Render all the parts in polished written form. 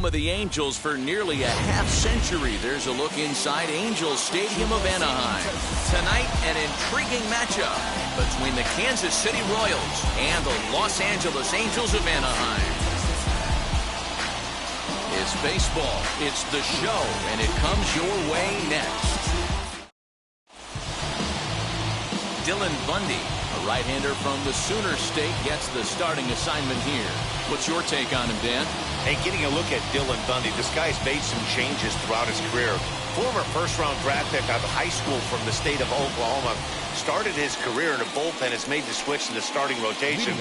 Of the Angels for nearly a half-century. There's a look inside Angels Stadium of Anaheim. Tonight, an intriguing matchup between the Kansas City Royals and the Los Angeles Angels of Anaheim. It's baseball, it's the show, and it comes your way next. Dylan Bundy, a right-hander from the Sooner State, gets the starting assignment here. What's your take on him, Dan? Hey, getting a look at Dylan Bundy, this guy's made some changes throughout his career. Former first-round draft pick out of high school from the state of Oklahoma. Started his career in a bullpen, has made the switch to the starting rotation.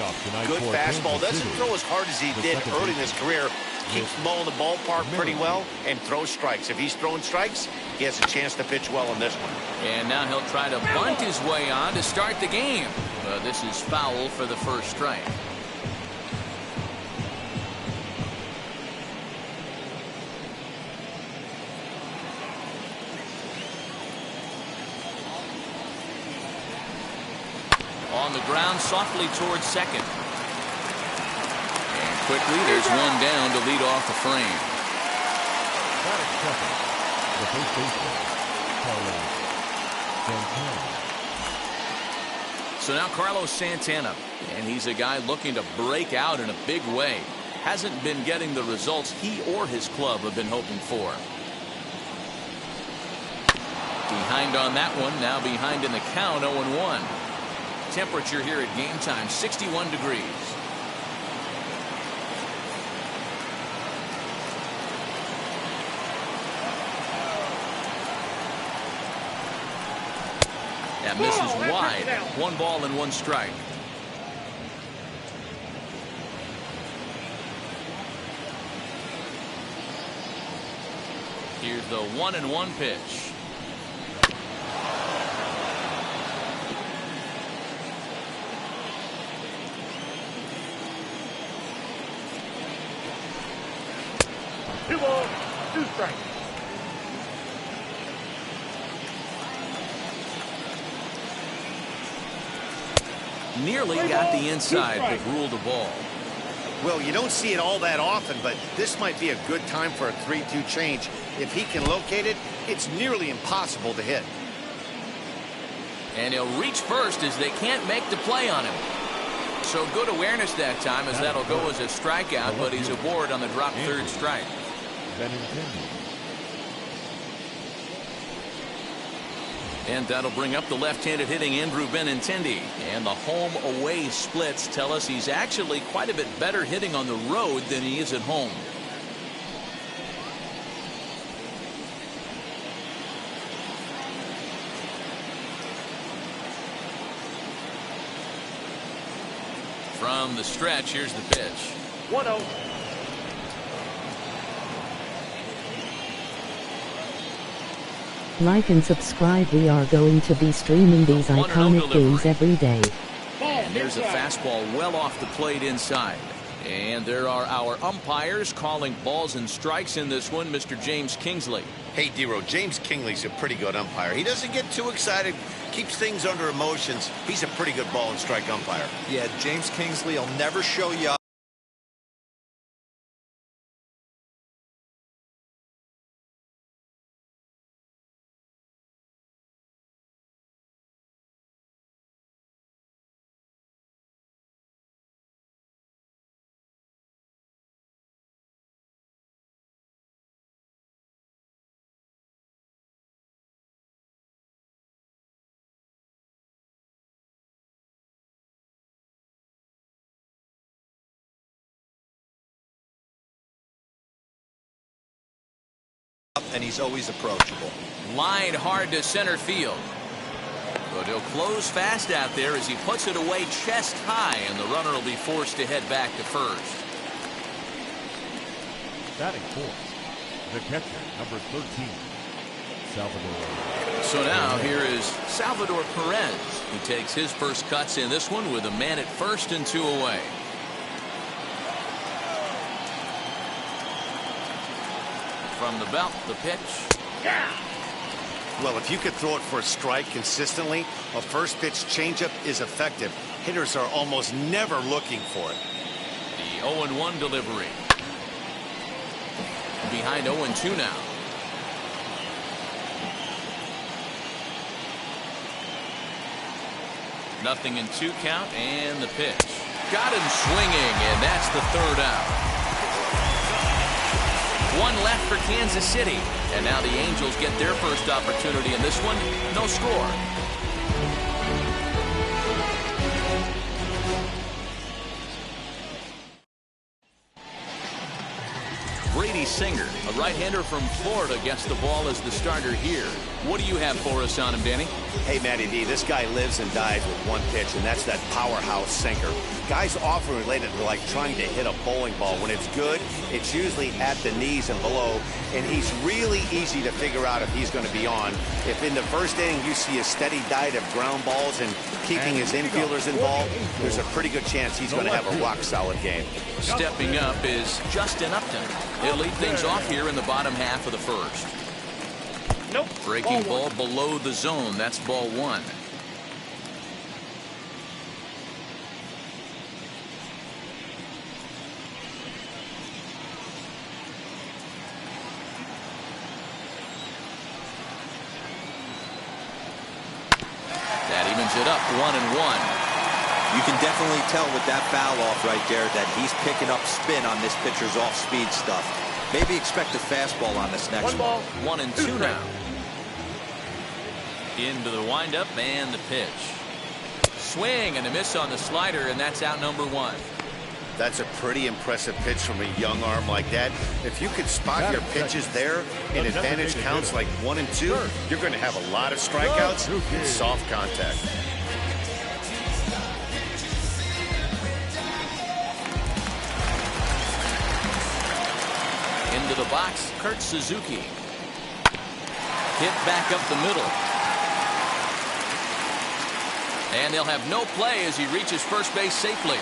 Good fastball, doesn't throw as hard as he did early in his career. Keeps mowing the ballpark pretty well and throws strikes. If he's throwing strikes, he has a chance to pitch well in this one. And now he'll try to bunt his way on to start the game. This is foul for the first strike. On the ground, softly towards second. And quickly, there's one down to lead off the frame. The first baseman, Santana. So now Carlos Santana, and he's a guy looking to break out in a big way. Hasn't been getting the results he or his club have been hoping for. Behind on that one, now behind in the count, 0-1. Temperature here at game time, 61 degrees. That misses wide. 1 ball and 1 strike. Here's the 1-1 pitch. Two balls, 2 strikes. Nearly got the inside, but ruled a ball. Well, you don't see it all that often, but this might be a good time for a 3-2 change. If he can locate it, it's nearly impossible to hit. And he'll reach first as they can't make the play on him. So good awareness that time, as that'll go as a strikeout, but he's aboard on the drop third strike. And that'll bring up the left-handed hitting Andrew Benintendi. And the home-away splits tell us he's actually quite a bit better hitting on the road than he is at home. From the stretch, here's the pitch. 1-0. Like and subscribe. We are going to be streaming these iconic games every day. And there's a fastball well off the plate inside. And there are our umpires calling balls and strikes in this one. Mr. James Kingsley. Hey, D-Row, James Kingley's a pretty good umpire. He doesn't get too excited, keeps things under emotions. He's a pretty good ball and strike umpire. Yeah, James Kingsley will never show you up. And he's always approachable. Line hard to center field. But he'll close fast out there as he puts it away chest high, and the runner will be forced to head back to first. Batting fourth, the catcher, number 13, Salvador. So now here is Salvador Perez, who takes his first cuts in this one with a man at first and 2 away. From the belt, the pitch. Well, if you could throw it for a strike consistently, a first pitch changeup is effective. Hitters are almost never looking for it. The 0-1 delivery. behind 0-2 now. Nothing in 2 count, and the pitch. Got him swinging, and that's the 3rd out. 1 left for Kansas City, and now the Angels get their first opportunity in this one. No score. Brady Singer, a right-hander from Florida, gets the ball as the starter here. What do you have for us on him, Danny? Hey, Matty D, this guy lives and dies with one pitch, and that's that powerhouse sinker. Guys often relate it to like trying to hit a bowling ball. When it's good, it's usually at the knees and below, and he's really easy to figure out if he's going to be on. If in the first inning you see a steady diet of ground balls and keeping his infielders involved, there's a pretty good chance he's going to have a rock-solid game. Stepping up is Justin Upton. He'll lead things off here in the bottom half of the first. Nope. Breaking ball below the zone. That's ball 1. That evens it up 1-1. You can definitely tell with that foul off right there that he's picking up spin on this pitcher's off-speed stuff. Maybe expect a fastball on this next one. 1-2 now. Into the windup and the pitch. Swing and a miss on the slider, and that's out number 1. That's a pretty impressive pitch from a young arm like that. If you could spot your pitches there in advantage counts like 1 and 2, you're going to have a lot of strikeouts and soft contact. Into the box, Kurt Suzuki. Hit back up the middle. And they'll have no play as he reaches first base safely.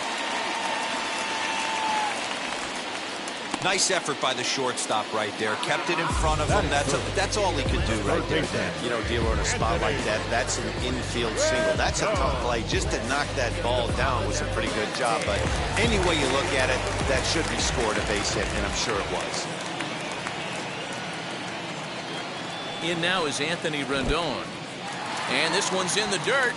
Nice effort by the shortstop right there. Kept it in front of him. That's all he could do right there, Dan. You know, dealer in a spot like that, that's an infield single. That's a tough play. Just to knock that ball down was a pretty good job. But any way you look at it, that should be scored a base hit, and I'm sure it was. In now is Anthony Rendon. And this one's in the dirt.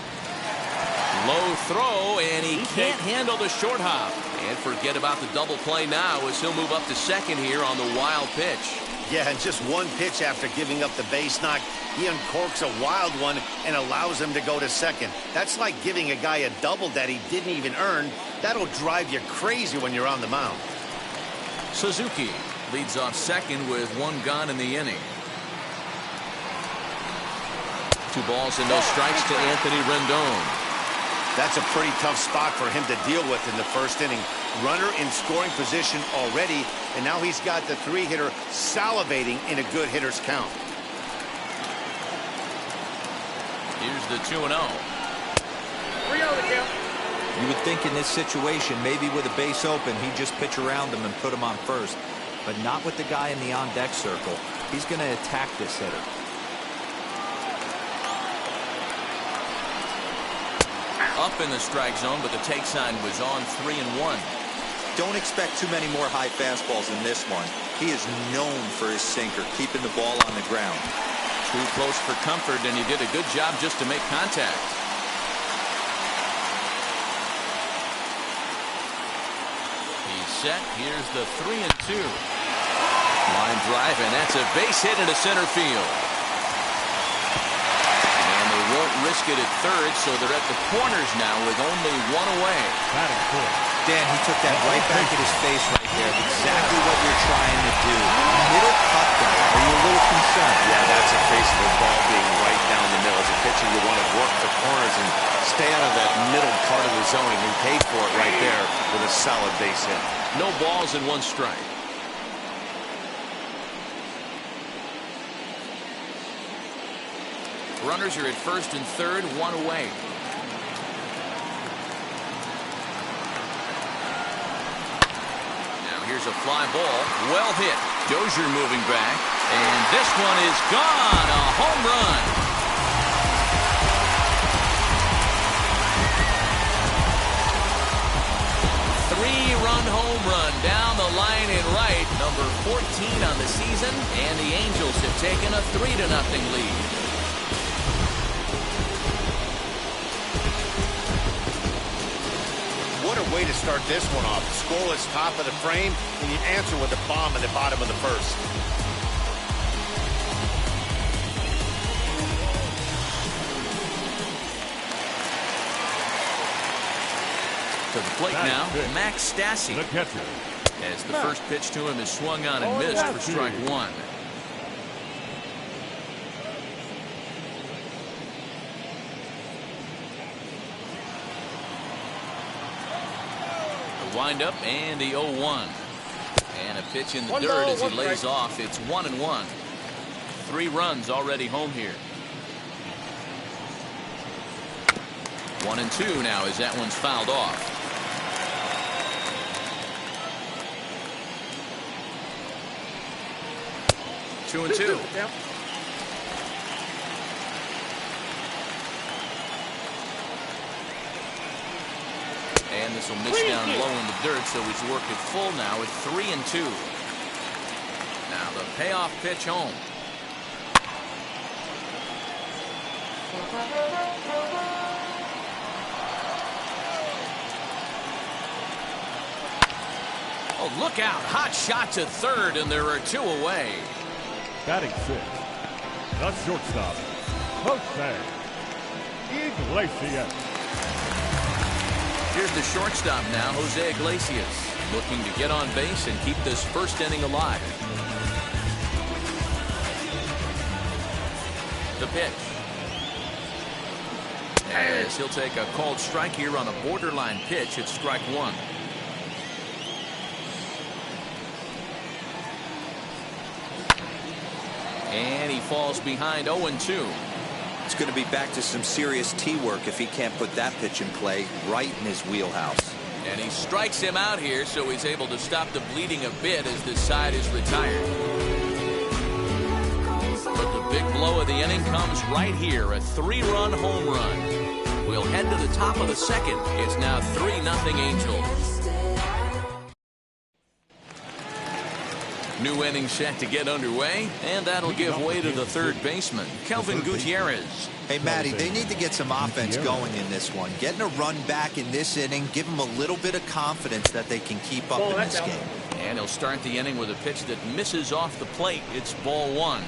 Low throw, and he can't handle the short hop. And forget about the double play now as he'll move up to second here on the wild pitch. Yeah, and just one pitch after giving up the base knock, he uncorks a wild one and allows him to go to second. That's like giving a guy a double that he didn't even earn. That'll drive you crazy when you're on the mound. Suzuki leads off second with 1 gone in the inning. 2 balls and no strikes to Anthony Rendon. That's a pretty tough spot for him to deal with in the first inning. Runner in scoring position already, and now he's got the 3-hitter salivating in a good hitter's count. Here's the 2-0. 3-0 the count. You would think in this situation, maybe with a base open, he'd just pitch around him and put him on first. But not with the guy in the on-deck circle. He's going to attack this hitter. Up in the strike zone, but the take sign was on 3-1. Don't expect too many more high fastballs in this one. He is known for his sinker, keeping the ball on the ground. Too close for comfort, and he did a good job just to make contact. He's set. Here's the 3-2. Line drive, and that's a base hit into center field. Won't risk it at third, so they're at the corners now with only 1 away. Dan, he took that right back at his face right there. Exactly what you're trying to do. Middle cut down. Are you a little concerned? Yeah, that's a case of the ball being right down the middle. As a pitcher, you want to work the corners and stay out of that middle part of the zone. And he paid for it right there with a solid base hit. No balls and 1 strike. Runners are at first and third, 1 away. Now here's a fly ball. Well hit. Dozier moving back. And this one is gone. A home run. Three-run home run down the line and right. The number 14 on the season, and the Angels have taken a 3-0 lead. What a way to start this one off. Scoreless top of the frame, and you answer with a bomb in the bottom of the first. To the plate now, Max Stassi. The catcher. As the first pitch to him is swung on and missed for strike one. The windup and the 0-1. And a pitch in the dirt as he lays off. It's 1-1. 3 runs already home here. 1-2 now as that one's fouled off. Two and two. Yep. And this will miss down low in the dirt, so he's worked it full now with 3-2. Now the payoff pitch home. Oh, look out. Hot shot to third, and there are 2 away. Batting 6. The shortstop, Jose Iglesias. Here's the shortstop now, Jose Iglesias, looking to get on base and keep this first inning alive. The pitch. As he'll take a called strike here on a borderline pitch at strike one. And he falls behind 0-2. It's going to be back to some serious tee work if he can't put that pitch in play right in his wheelhouse. And he strikes him out here, so he's able to stop the bleeding a bit as this side is retired. But the big blow of the inning comes right here, a 3-run home run. We'll head to the top of the second. It's now 3-0 Angels. New inning set to get underway, and that'll give way to the third baseman, Kelvin Gutierrez. Hey, Matty, they need to get some offense going in this one. Getting a run back in this inning, give them a little bit of confidence that they can keep up in this game. And he'll start the inning with a pitch that misses off the plate. It's ball one.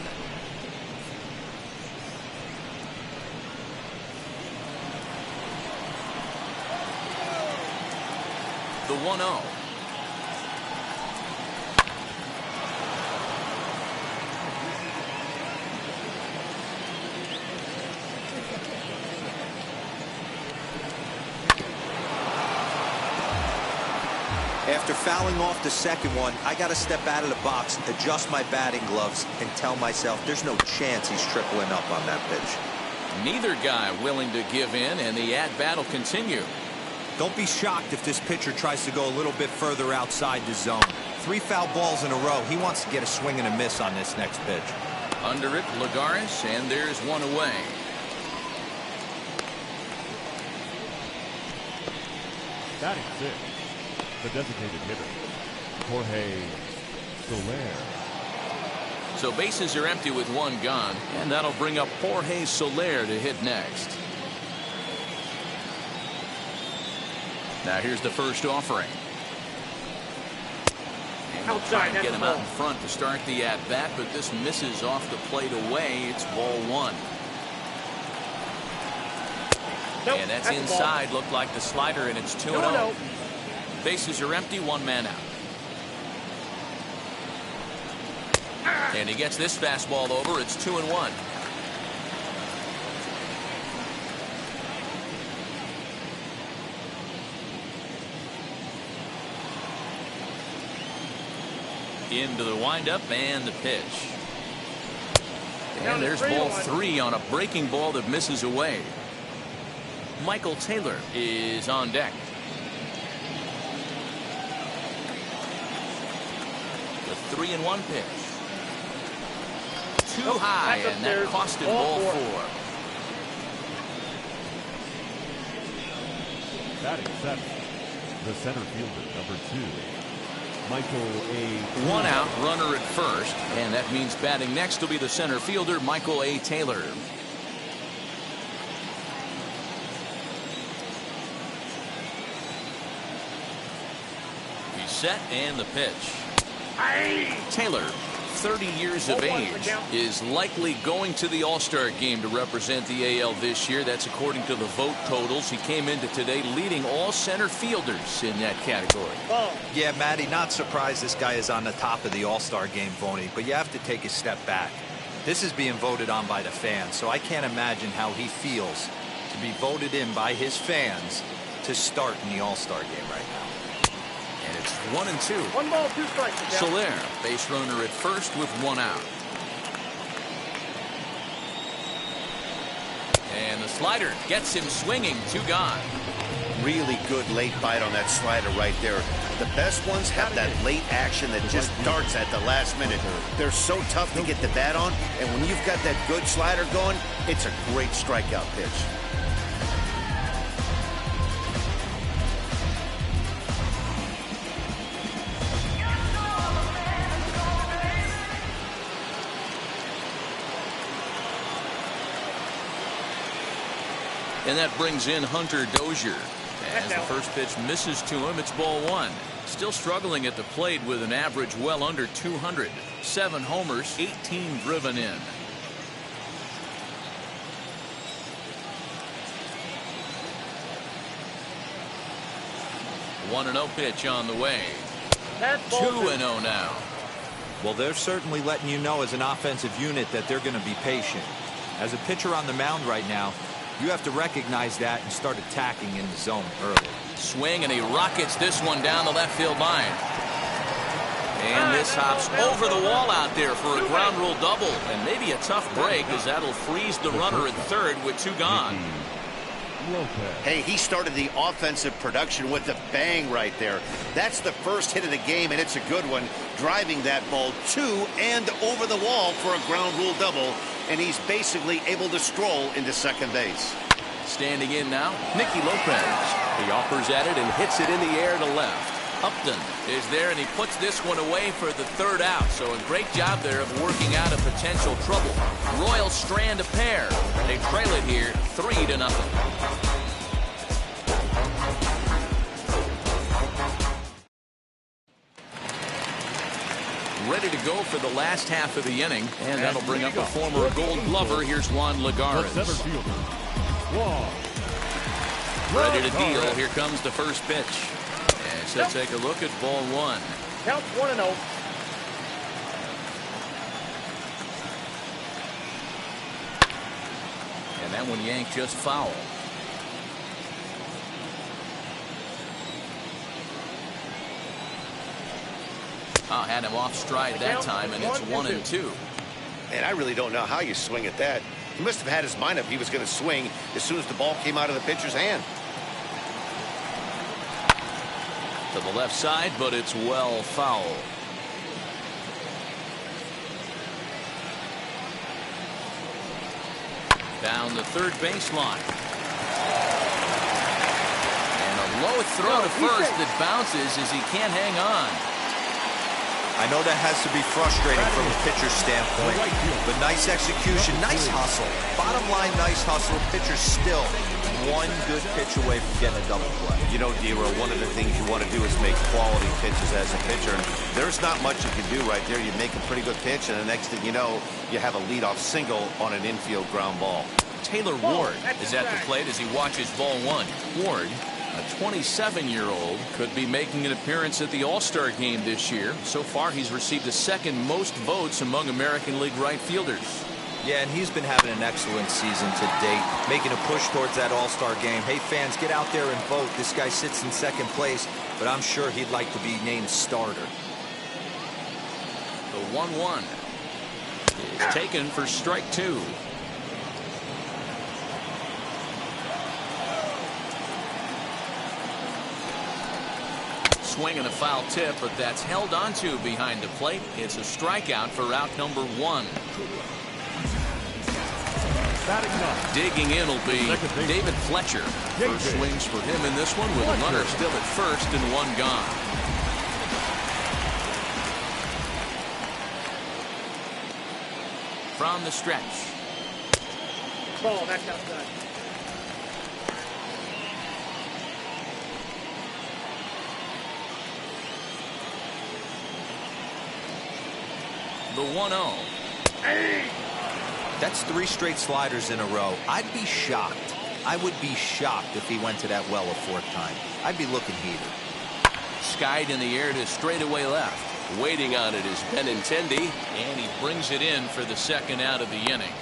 The 1-0. After fouling off the second one, I got to step out of the box, adjust my batting gloves, and tell myself there's no chance he's tripling up on that pitch. Neither guy willing to give in, and the at-bat will continue. Don't be shocked if this pitcher tries to go a little bit further outside the zone. 3 foul balls in a row. He wants to get a swing and a miss on this next pitch. Under it, Lagares, and there's one away. Batting 6. The designated hitter, Jorge Soler. So bases are empty with 1 gone, and that'll bring up Jorge Soler to hit next. Now here's the first offering. And they'll try and get him out in front to start the at-bat, but this misses off the plate away. It's ball 1. Nope, and that's inside. Looked like the slider, and it's 2-0. Bases are empty, 1 man out. And he gets this fastball over. It's 2-1. Into the windup and the pitch. And there's ball 3 on a breaking ball that misses away. Michael Taylor is on deck. The 3-1 pitch. Too high, and that cost him ball 4. Batting 7. The center fielder, number 2, One out, runner at first, and that means batting next will be the center fielder, Michael A. Taylor. He's set, and the pitch. Taylor, 30 years of age, is likely going to the All-Star game to represent the AL this year. That's according to the vote totals. He came into today leading all center fielders in that category. Yeah, Matty, not surprised this guy is on the top of the All-Star game voting, but you have to take a step back. This is being voted on by the fans, so I can't imagine how he feels to be voted in by his fans to start in the All-Star game right now. And it's 1-2. 1 ball, 2 strikes. Soler, base runner at first with 1 out. And the slider gets him swinging, 2 gone. Really good late bite on that slider right there. The best ones have that late action that just darts at the last minute. They're so tough to get the bat on, and when you've got that good slider going, it's a great strikeout pitch. And that brings in Hunter Dozier. As the first pitch misses to him, it's ball 1. Still struggling at the plate with an average well under 200. 7 homers, 18 driven in. One 1-0 pitch on the way. 2-0 now. Well, they're certainly letting you know as an offensive unit that they're going to be patient. As a pitcher on the mound right now, you have to recognize that and start attacking in the zone early. Swing, and he rockets this one down the left field line. And this hops over the wall out there for a ground rule double. And maybe a tough break, as that'll freeze the runner at third with 2 gone. Hey, he started the offensive production with a bang right there. That's the first hit of the game, and it's a good one. Driving that ball to and over the wall for a ground rule double. And he's basically able to stroll into second base. Standing in now, Nicky Lopez. He offers at it and hits it in the air to left. Upton is there, and he puts this one away for the 3rd out. So a great job there of working out of potential trouble. Royals strand a pair. They trail it here 3-0. Ready to go for the last half of the inning, and that'll bring up a former Gold Glover. Here's Juan Lagares. Ready to deal. Here comes the first pitch. And so take a look at ball 1. Count 1-0. And that one yanked just foul. Had him off stride that time, and it's 1-2. And I really don't know how you swing at that. He must have had his mind up he was going to swing as soon as the ball came out of the pitcher's hand. To the left side, but it's well foul. Down the third baseline. And a low throw to first that bounces as he can't hang on. I know that has to be frustrating from a pitcher's standpoint, but nice execution, nice hustle. Bottom line, nice hustle. Pitcher still 1 good pitch away from getting a double play. You know, Dero, one of the things you want to do is make quality pitches as a pitcher. And there's not much you can do right there. You make a pretty good pitch, and the next thing you know, you have a leadoff single on an infield ground ball. Taylor Ward is at the plate as he watches ball 1. Ward, a 27-year-old, could be making an appearance at the All-Star game this year. So far, he's received the 2nd most votes among American League right fielders. Yeah, and he's been having an excellent season to date, making a push towards that All-Star game. Hey, fans, get out there and vote. This guy sits in 2nd place, but I'm sure he'd like to be named starter. The 1-1 is taken for strike 2. Swing and a foul tip, but that's held onto behind the plate. It's a strikeout for out number 1. Digging in will be David Fletcher. First swings for him in this one with a runner still at first and 1 gone. from the stretch. Ball, that's outside. The 1-0. That's 3 straight sliders in a row. I'd be shocked. I would be shocked if he went to that well a 4th time. I'd be looking heated. Skied in the air to straightaway left. Waiting on it is Benintendi, and he brings it in for the 2nd out of the inning.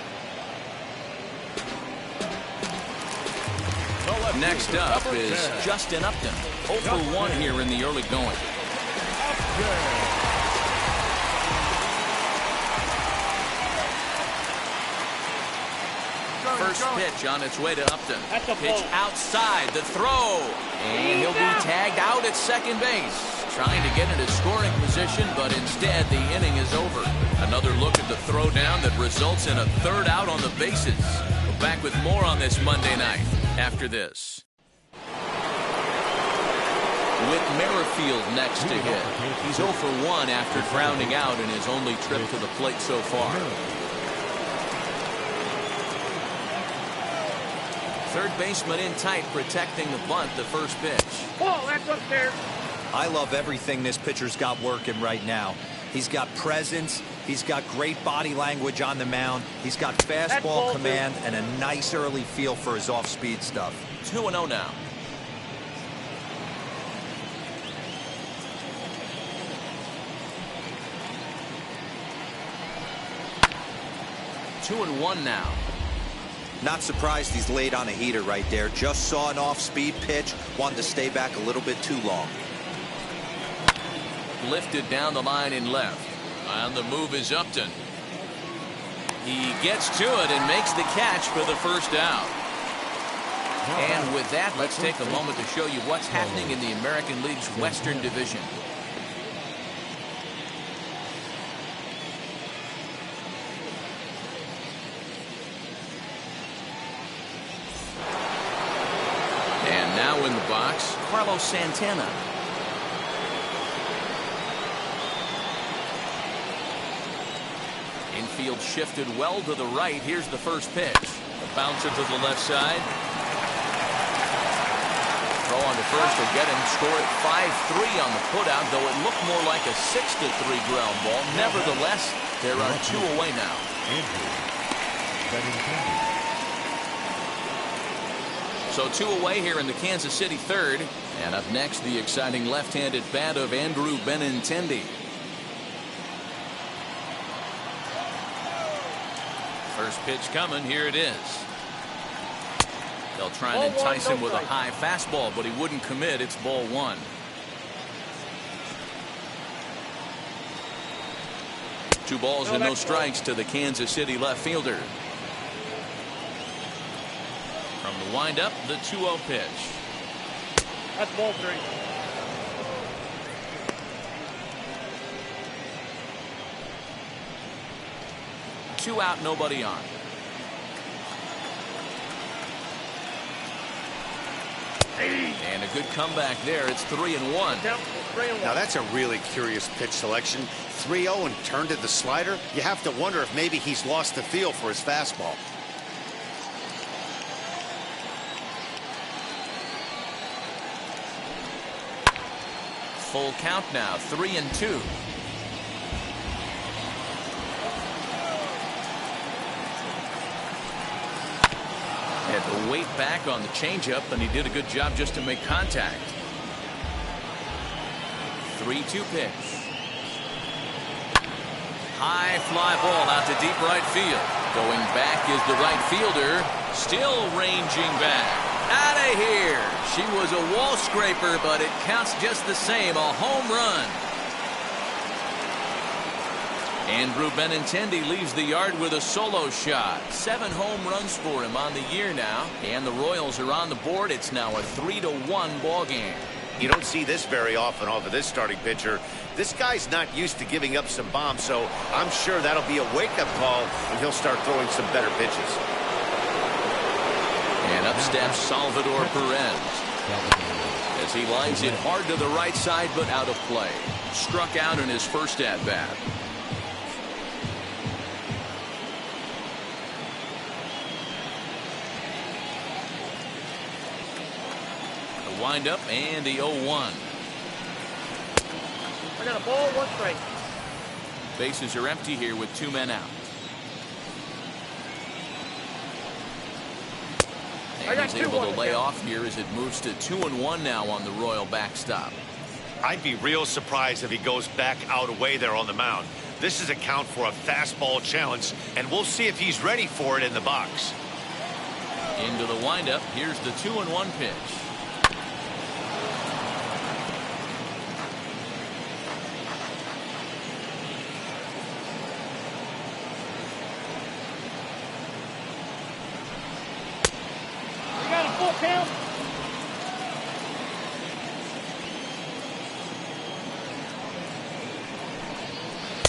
Next up is Justin Upton. 0 for 1 here in the early going. First pitch on its way to Upton. Pitch outside, the throw. And he'll be tagged out at second base. Trying to get into scoring position, but instead the inning is over. Another look at the throwdown that results in a 3rd out on the bases. We're back with more on this Monday night after this. With Merrifield next to hit, he's 0 for 1 after grounding out in his only trip to the plate so far. Third baseman in tight, protecting the bunt, the first pitch. Ball, that's upstairs. I love everything this pitcher's got working right now. He's got presence. He's got great body language on the mound. He's got fastball command and a nice early feel for his off-speed stuff. 2-0 now. Two and 1 now. Not surprised he's laid on a heater right there. Just saw an off-speed pitch. Wanted to stay back a little bit too long. Lifted down the line in left. On the move is Upton. He gets to it and makes the catch for the 1st out. And with that, let's take a moment to show you what's happening in the American League's Western Division. And now in the box, Carlos Santana. Infield shifted well to the right. Here's the first pitch. A bouncer to the left side. Throw on to first will get him. Score at 5-3 on the putout, though it looked more like a 6-3 ground ball. Nevertheless, there are 2 away now. So 2 away here in the Kansas City 3rd. And up next, the exciting left-handed bat of Andrew Benintendi. First pitch coming. Here it is. They'll try and entice him with a high fastball, but he wouldn't commit. It's ball 1. Two balls and no strikes to the Kansas City left fielder. From the windup, the 2-0 pitch. That's ball 3. Two out, nobody on. And a good comeback there. It's 3-1. Now that's a really curious pitch selection. 3-0 and turned to the slider. You have to wonder if maybe he's lost the feel for his fastball. Full count now, 3-2. Had to wait back on the changeup, and he did a good job just to make contact. 3-2 pitch. High fly ball out to deep right field. Going back is the right fielder. Still ranging back. Out of here. She was a wall scraper, but it counts just the same. A home run. Andrew Benintendi leaves the yard with a solo shot. 7 home runs for him on the year now. And the Royals are on the board. It's now a 3-1 ball game. You don't see this very often off of this starting pitcher. This guy's not used to giving up some bombs, so I'm sure that'll be a wake-up call, and he'll start throwing some better pitches. And up steps Salvador Perez as he lines it hard to the right side, but out of play. Struck out in his first at-bat. windup and the 0-1. I got a ball, 1 strike. Bases are empty here with 2 men out. And he's able to lay off here as it moves to 2-1 now on the Royal backstop. I'd be real surprised if he goes back out away there on the mound. This is a count for a fastball challenge, and we'll see if he's ready for it in the box. Into the windup. Here's the 2-1 pitch. We got a full count.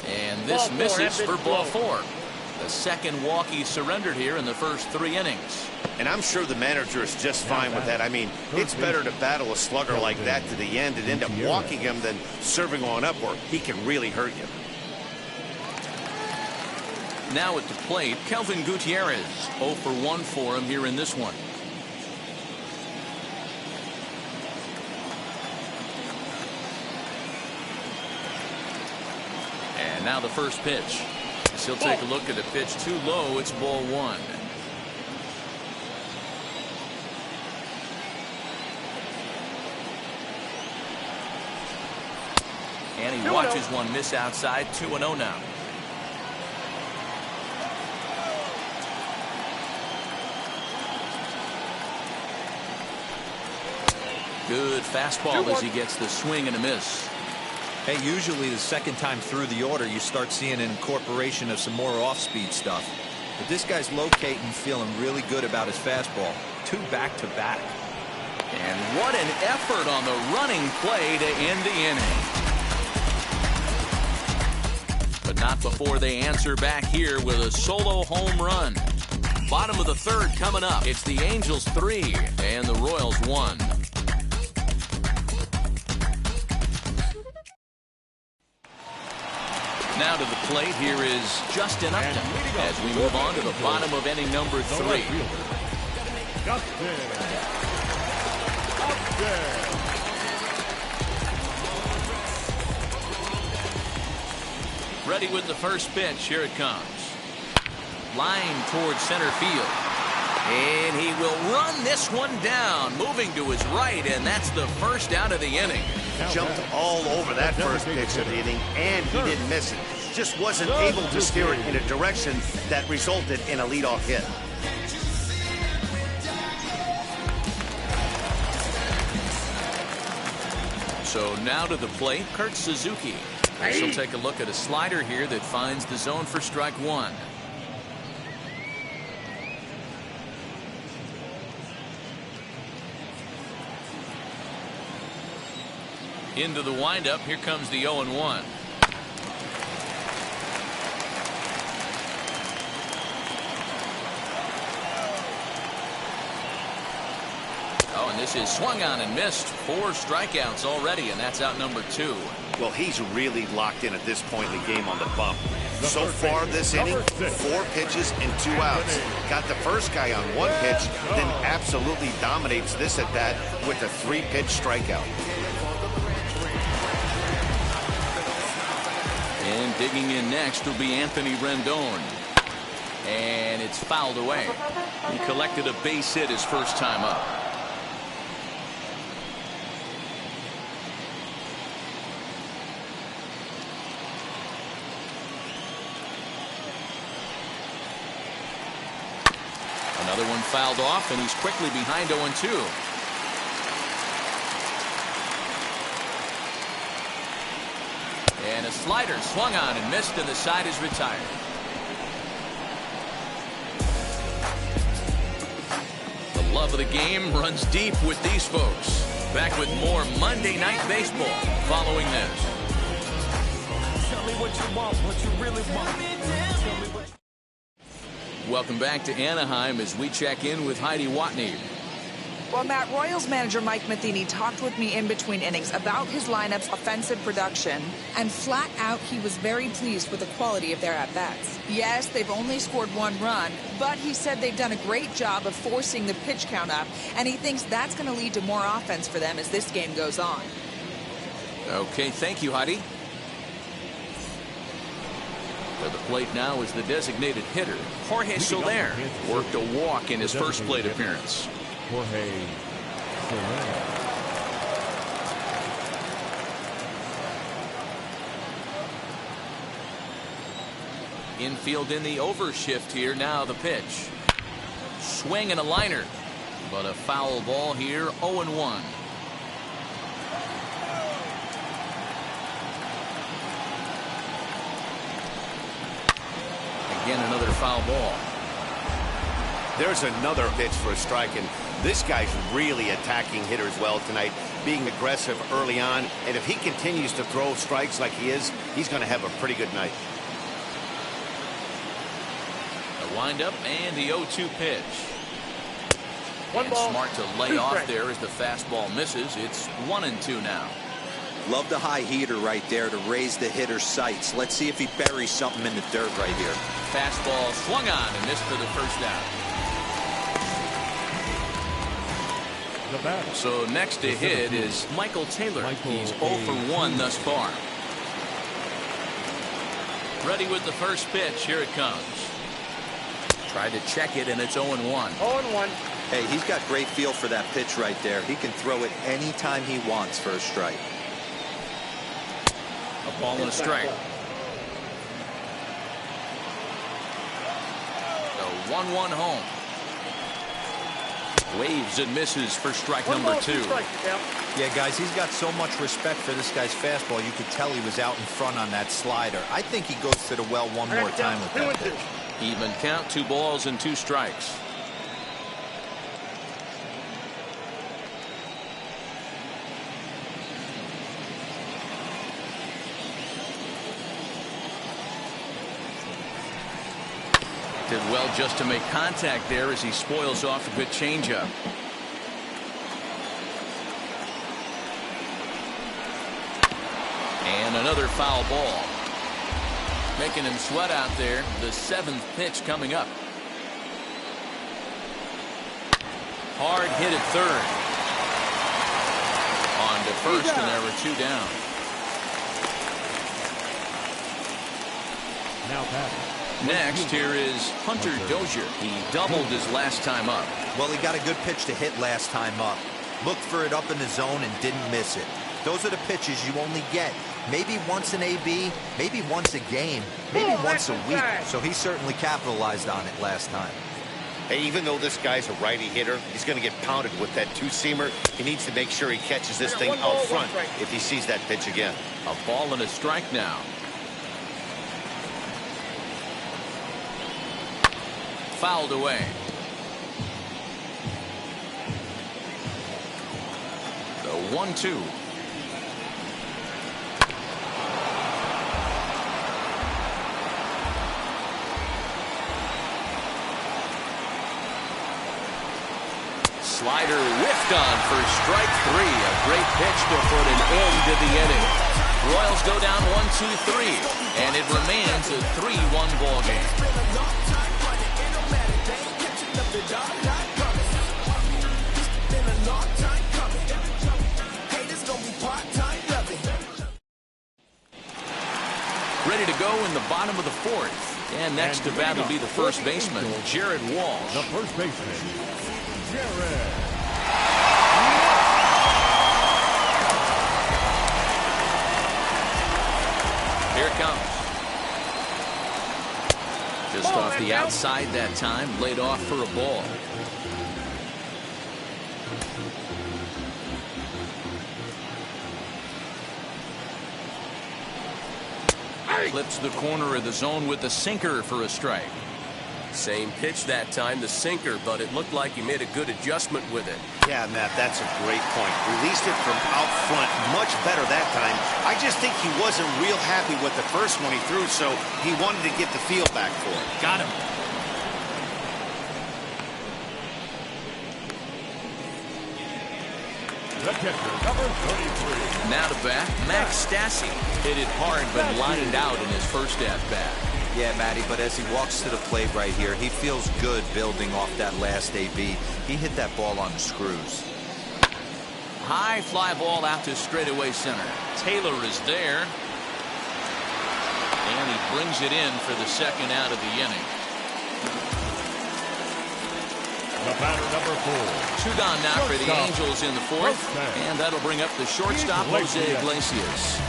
And this misses for ball 4. The second walk he surrendered here in the first 3 innings. And I'm sure the manager is just fine with that. I mean, it's better to battle a slugger like that to the end and end up walking him than serving on up where he can really hurt you. Now at the plate, Kelvin Gutierrez. 0 for 1 for him here in this one. And now the first pitch. As he'll take a look at a pitch too low. It's ball 1. And he watches one miss outside. 2-0 now. Good fastball as he gets the swing and a miss. Hey, usually the second time through the order, you start seeing an incorporation of some more off-speed stuff. But this guy's locating, feeling really good about his fastball. 2 back-to-back. And what an effort on the running play to end the inning. But not before they answer back here with a solo home run. Bottom of the 3rd coming up. It's the Angels 3 and the Royals 1. Now to the plate, here is Justin Upton as we move on to the bottom of inning number 3. Ready with the first pitch. Here it comes. Line towards center field. And he will run this one down, moving to his right, and that's the first out of the inning. Jumped all over that first pitch of the inning, and he didn't miss it. Just wasn't able to steer it in a direction that resulted in a leadoff hit. So now to the plate, Kurt Suzuki. He'll take a look at a slider here that finds the zone for strike 1. Into the windup. Here comes the 0-1. Oh, and this is swung on and missed. 4 strikeouts already, and that's out number 2. Well, he's really locked in at this point in the game on the bump. So far this inning, 4 pitches and 2 outs. Got the first guy on 1 pitch, then absolutely dominates this at bat with a 3-pitch strikeout. And digging in next will be Anthony Rendon. And it's fouled away. He collected a base hit his first time up. Another one fouled off, and he's quickly behind 0-2. And a slider swung on and missed, and the side is retired. The love of the game runs deep with these folks. Back with more Monday Night Baseball following this. Tell me what you want, what you really want. Tell me what... Welcome back to Anaheim as we check in with Heidi Watney. Well, Matt, Royals manager Mike Matheny talked with me in between innings about his lineup's offensive production, and flat out he was very pleased with the quality of their at-bats. Yes, they've only scored 1 run, but he said they've done a great job of forcing the pitch count up, and he thinks that's going to lead to more offense for them as this game goes on. Okay, thank you, Heidi. To the plate now is the designated hitter, Jorge Soler. Worked a walk in his first plate appearance. Jorge Soler. Infield in the overshift here. Now the pitch. Swing and a liner. But a foul ball here, 0-1. Again, another foul ball. There's another pitch for a strike, and this guy's really attacking hitters well tonight, being aggressive early on, and if he continues to throw strikes like he is, he's going to have a pretty good night. The windup and the 0-2 pitch. One ball, Smart to lay 2 off strikes. there as the fastball misses. It's 1-2 now. Love the high heater right there to raise the hitter's sights. Let's see if he buries something in the dirt right here. Fastball swung on and missed for the first down. The batter. So next to hit is Michael Taylor. He's 0 for 1 thus far. Ready with the first pitch. Here it comes. Tried to check it, and it's 0-1. 0-1. Hey, he's got great feel for that pitch right there. He can throw it anytime he wants for a strike. A ball and a strike. The 1-1 home. Waves and misses for strike One number ball, 2. 2 strikes, Cal. Yeah, guys, he's got so much respect for this guy's fastball. You could tell he was out in front on that slider. I think he goes to the well one more time with that pitch. Even count, 2 balls and 2 strikes. Did well just to make contact there as he spoils off a good changeup. And another foul ball. Making him sweat out there. The 7th pitch coming up. Hard hit at third. On to first, and there were 2 down. Now batting. Next, here is Hunter Dozier. He doubled his last time up. Well, he got a good pitch to hit last time up. Looked for it up in the zone and didn't miss it. Those are the pitches you only get maybe once an AB, maybe once a game, maybe once a week. So he certainly capitalized on it last time. Hey, even though this guy's a righty hitter, he's going to get pounded with that 2-seamer. He needs to make sure he catches this thing out front if he sees that pitch again. A ball and a strike now. Fouled away. The 1-2. Slider whiffed on for strike 3. A great pitch to put an end to the inning. Royals go down 1-2-3, and it remains a 3-1 ball game. Ready to go in the bottom of the 4th. And next to bat will be the first baseman, Jared Walsh. The first baseman, Jared. Here it comes. Just off the outside that time, laid off for a ball. Flips the corner of the zone with the sinker for a strike. Same pitch that time, the sinker, but it looked like he made a good adjustment with it. Yeah, Matt, that's a great point. Released it from out front much better that time. I just think he wasn't real happy with the first one he threw, so he wanted to get the feel back for it. Got him. catcher, number 33. Now to bat, Max Stassi. Hit it hard, but lined out in his first at-bat. Yeah, Matty, but as he walks to the plate right here, he feels good building off that last AB. He hit that ball on the screws. High fly ball out to straightaway center. Taylor is there. And he brings it in for the second out of the inning. The batter, number 4. Two gone now for the Angels in the fourth. And that'll bring up the shortstop, Jose Iglesias.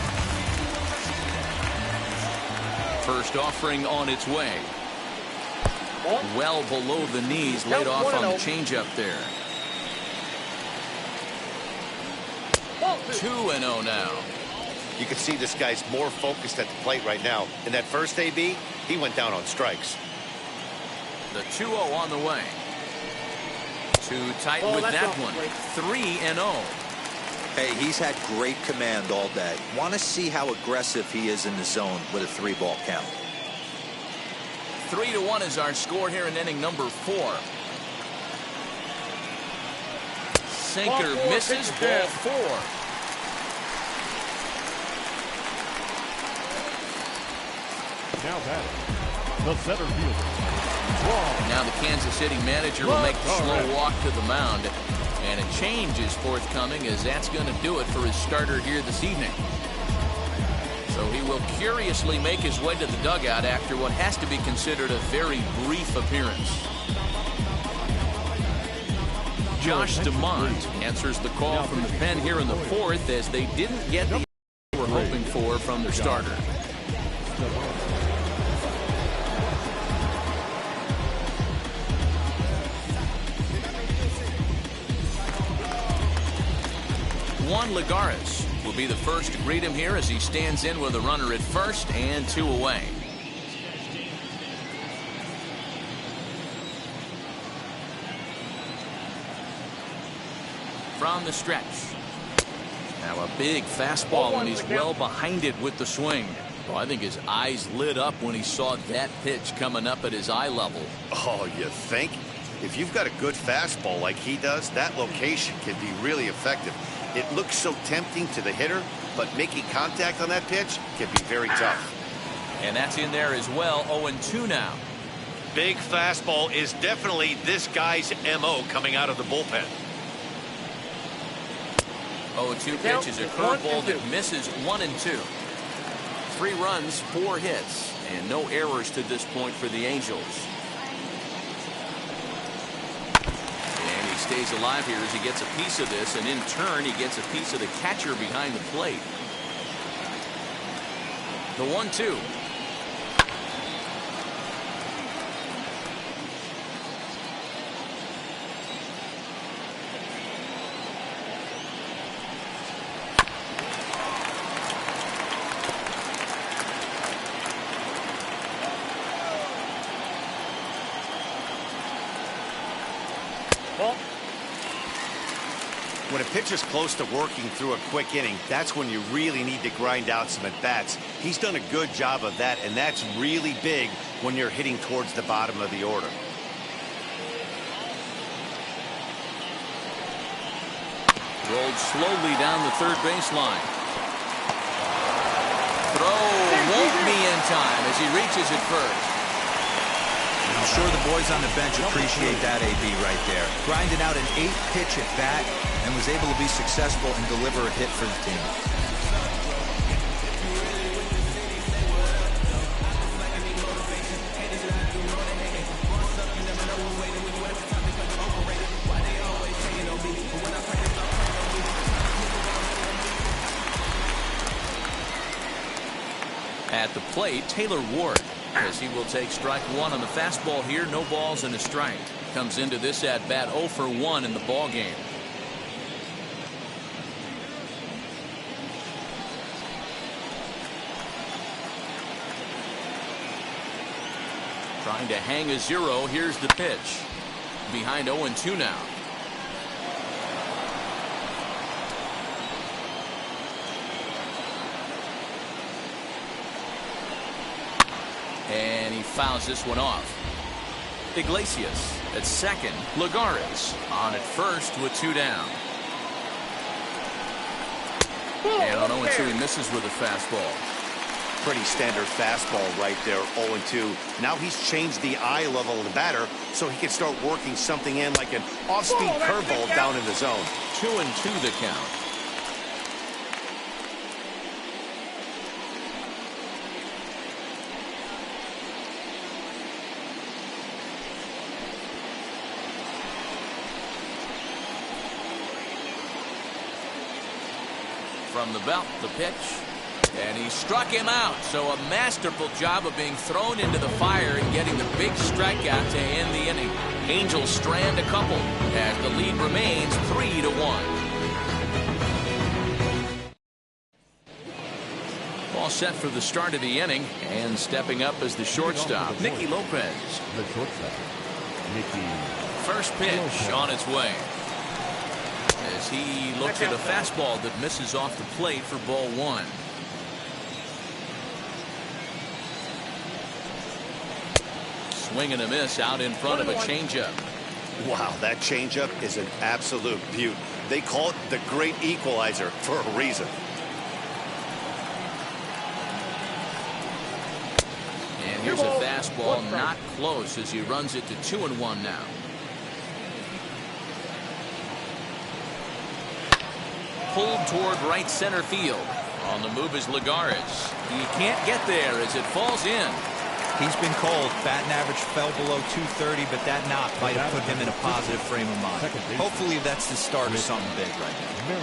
First offering on its way. Well below the knees, laid off on the changeup there. 2-0 now. You can see this guy's more focused at the plate right now. In that first AB, he went down on strikes. The 2-0 on the way. Too tight with that one. 3-0. Hey, he's had great command all day. Want to see how aggressive he is in the zone with a 3-ball count. 3-1 is our score here in inning number 4. Sinker misses, ball 4. Now batting, the center fielder. Now the Kansas City manager will make the slow walk to the mound. And a change is forthcoming, as that's going to do it for his starter here this evening. So he will curiously make his way to the dugout after what has to be considered a very brief appearance. Josh DeMont answers the call from the pen here in the fourth, as they didn't get the they were hoping for from their starter. Juan Lagares will be the first to greet him here as he stands in with a runner at first and 2 away. From the stretch. Now a big fastball, and he's well behind it with the swing. Well, I think his eyes lit up when he saw that pitch coming up at his eye level. Oh, you think? If you've got a good fastball like he does, that location can be really effective. It looks so tempting to the hitter, but making contact on that pitch can be very tough. And that's in there as well. 0-2 now. Big fastball is definitely this guy's MO coming out of the bullpen. 0-2 pitch is a curveball that misses 1-2. 3 runs, 4 hits, and no errors to this point for the Angels. And he stays alive here as he gets a piece of this, and in turn he gets a piece of the catcher behind the plate. The 1-2. When a pitcher's close to working through a quick inning, that's when you really need to grind out some at-bats. He's done a good job of that, and that's really big when you're hitting towards the bottom of the order. Rolled slowly down the third baseline. Throw won't be in time as he reaches it first. I'm sure the boys on the bench appreciate that AB right there. Grinding out an 8-pitch at bat and was able to be successful and deliver a hit for the team. At the plate, Taylor Ward, as he will take strike 1 on the fastball here. No balls and a strike. Comes into this at bat 0 for 1 in the ball game. Trying to hang a 0. Here's the pitch. Behind 0-2 now. And he fouls this one off. Iglesias at second. Lagares on at first with 2 down. And on 0-2, he misses with a fastball. Pretty standard fastball right there, 0-2. Now he's changed the eye level of the batter so he can start working something in like an off-speed curveball down in the zone. 2-2 the count. From the belt, the pitch. And he struck him out. So a masterful job of being thrown into the fire and getting the big strikeout to end the inning. Angels strand a couple as the lead remains 3-1. All set for the start of the inning, and stepping up as the shortstop, Nicky Lopez. The shortstop, Nicky. First pitch on its way. As he looks at a fastball that misses off the plate for ball one. Swing and a miss out in front of a changeup. Wow, that changeup is an absolute beaut. They call it the great equalizer for a reason. And here's a fastball not close as he runs it to 2-1 now. Pulled toward right center field. On the move is Lagares. He can't get there as it falls in. He's been cold. Batting average fell below 230, but that knock might have put him in a positive frame of mind. Hopefully that's the start of something big right now.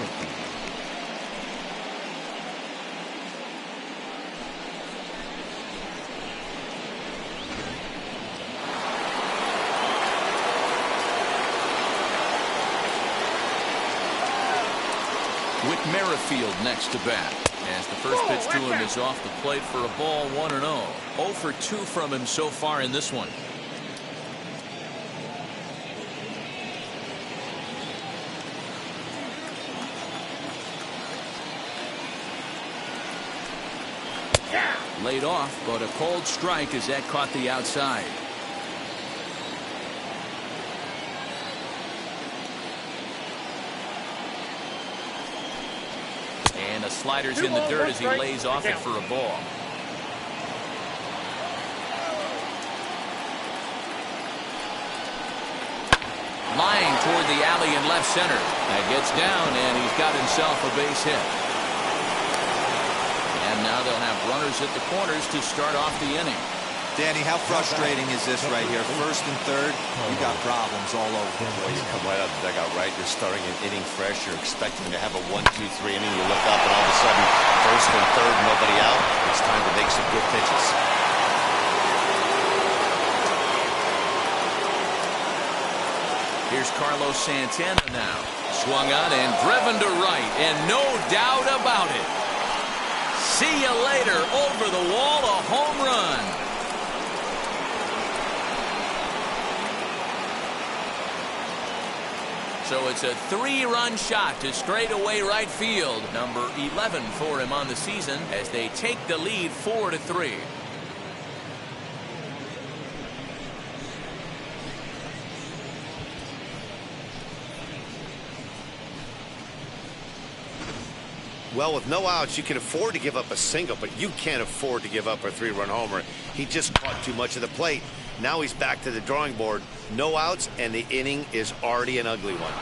Whit Merrifield next to bat. As the first pitch to him is off the plate for a ball, 1-0. 0 for 2 from him so far in this one. Laid off, but a cold strike as that caught the outside. And the slider's in the dirt as he lays off it for a ball. Line toward the alley in left center. That gets down, and he's got himself a base hit. And now they'll have runners at the corners to start off the inning. Danny, how frustrating is this right here? First and third, you got problems all over the place. You come right out of the dugout, right? You're starting an inning fresh. You're expecting to have a 1-2-3 inning. You look up, and all of a sudden, first and third, nobody out. It's time to make some good pitches. Here's Carlos Santana now. Swung on and driven to right, and no doubt about it. See you later. Over the wall, a home run. So it's a 3-run shot to straightaway right field. Number 11 for him on the season as they take the lead 4-3. Well, with no outs, you can afford to give up a single, but you can't afford to give up a 3-run homer. He just caught too much of the plate. Now he's back to the drawing board. No outs, and the inning is already an ugly one.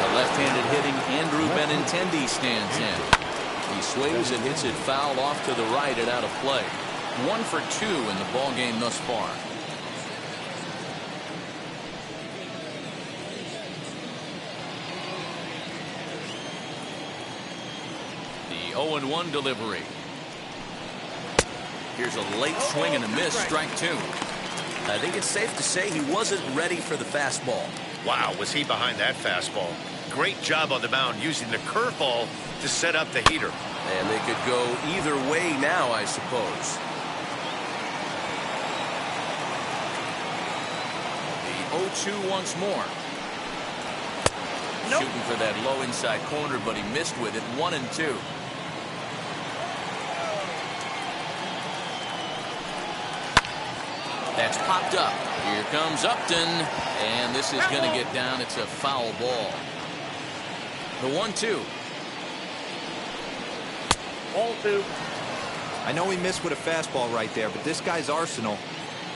The left-handed hitting Andrew Benintendi stands in. He swings and hits it foul off to the right and out of play. 1 for 2 in the ball game thus far. The 0-1 delivery. Here's a late swing and a miss, strike 2. I think it's safe to say he wasn't ready for the fastball. Wow, was he behind that fastball. Great job on the mound using the curveball to set up the heater. And they could go either way now, I suppose. The 0-2 once more. Shooting for that low inside corner, but he missed with it. 1-2. That's popped up. Here comes Upton, and this is going to get down. It's a foul ball. The 1-2. Ball 2. I know he missed with a fastball right there, but this guy's arsenal,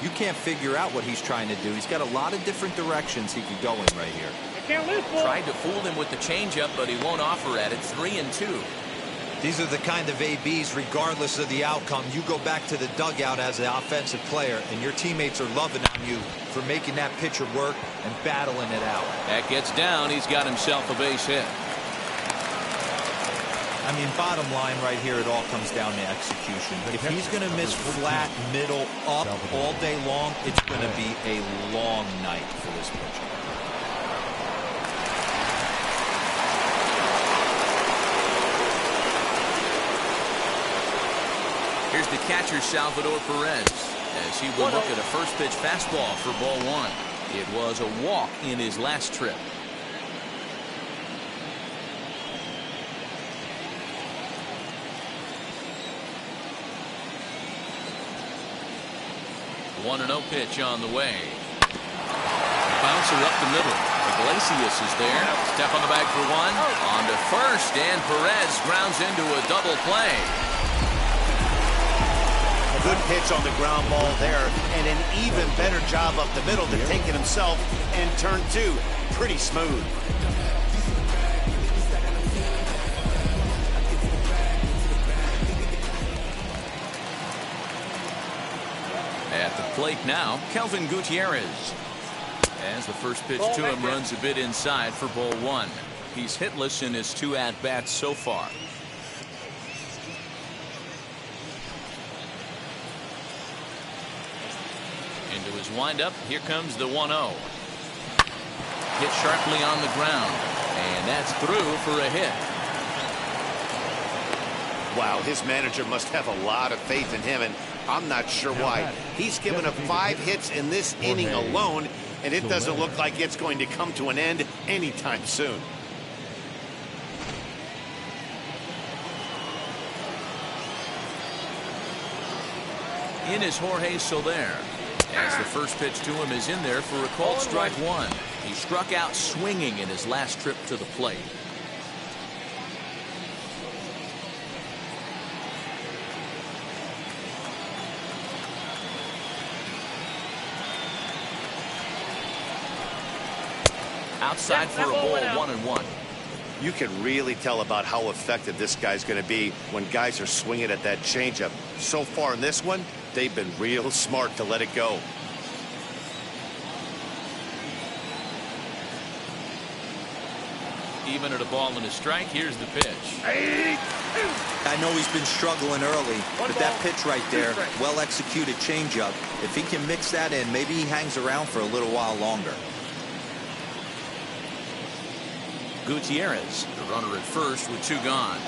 you can't figure out what he's trying to do. He's got a lot of different directions he could go in right here. I can't lose, ball. Tried to fool him with the changeup, but he won't offer at it. 3-2. These are the kind of ABs, regardless of the outcome. You go back to the dugout as an offensive player, and your teammates are loving on you for making that pitcher work and battling it out. That gets down. He's got himself a base hit. I mean, bottom line right here, it all comes down to execution. If he's going to miss flat, middle, up all day long, it's going to be a long night for this pitcher. Here's the catcher, Salvador Perez, as he will look at a first pitch fastball for ball 1. It was a walk in his last trip. The 1-0 pitch on the way. Bouncer up the middle. Iglesias is there. Step on the bag for 1. On to first, and Perez grounds into a double play. A good pitch on the ground ball there, and an even better job up the middle to take it himself, and turn 2. Pretty smooth. At the plate now, Kelvin Gutierrez. As the first pitch to him runs a bit inside for ball 1. He's hitless in his 2 at-bats so far. Into his windup, here comes the 1-0. Hit sharply on the ground, and that's through for a hit. Wow, his manager must have a lot of faith in him, and I'm not sure why. He's given up 5 hits in this inning alone, and it doesn't look like it's going to come to an end anytime soon. In is Jorge Soler. As the first pitch to him is in there for a called strike 1. He struck out swinging in his last trip to the plate. Outside for a ball, 1-1. You can really tell about how effective this guy's going to be when guys are swinging at that changeup. So far in this one, they've been real smart to let it go. Even at a ball and a strike, here's the pitch. I know he's been struggling early, but that pitch right there, well-executed changeup, if he can mix that in, maybe he hangs around for a little while longer. Gutierrez, the runner at first with 2 gone.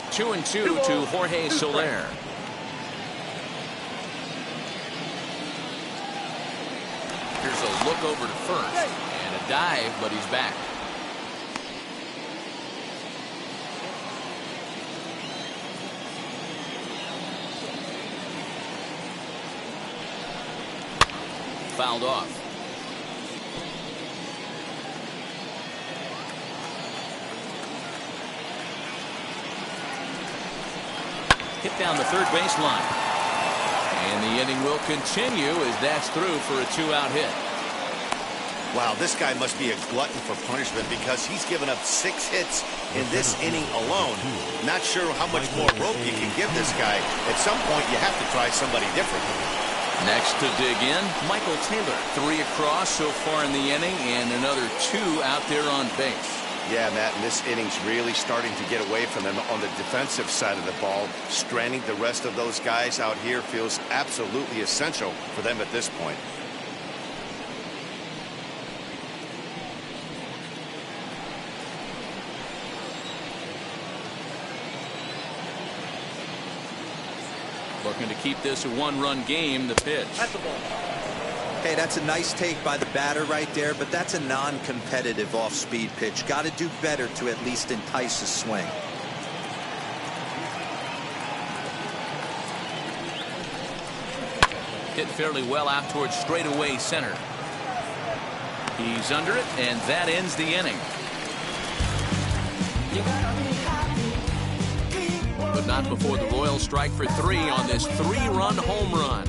2-2 to Jorge Soler. Here's a look over to first and a dive, but he's back. Fouled off. Hit down the third baseline. And the inning will continue as that's through for a 2-out hit. Wow, this guy must be a glutton for punishment because he's given up 6 hits in this inning alone. Not sure how much more rope you can give this guy. At some point, you have to try somebody different. Next to dig in, Michael Taylor. 3 across so far in the inning and another 2 out there on base. Yeah, Matt, and this inning's really starting to get away from him on the defensive side of the ball. Stranding the rest of those guys out here feels absolutely essential for them at this point. Looking to keep this a 1-run game. The pitch. That's the ball. Hey, that's a nice take by the batter right there, but that's a non-competitive off-speed pitch. Got to do better to at least entice a swing. Hit fairly well out towards straightaway center. He's under it, and that ends the inning. But not before the Royals strike for 3 on this 3-run home run.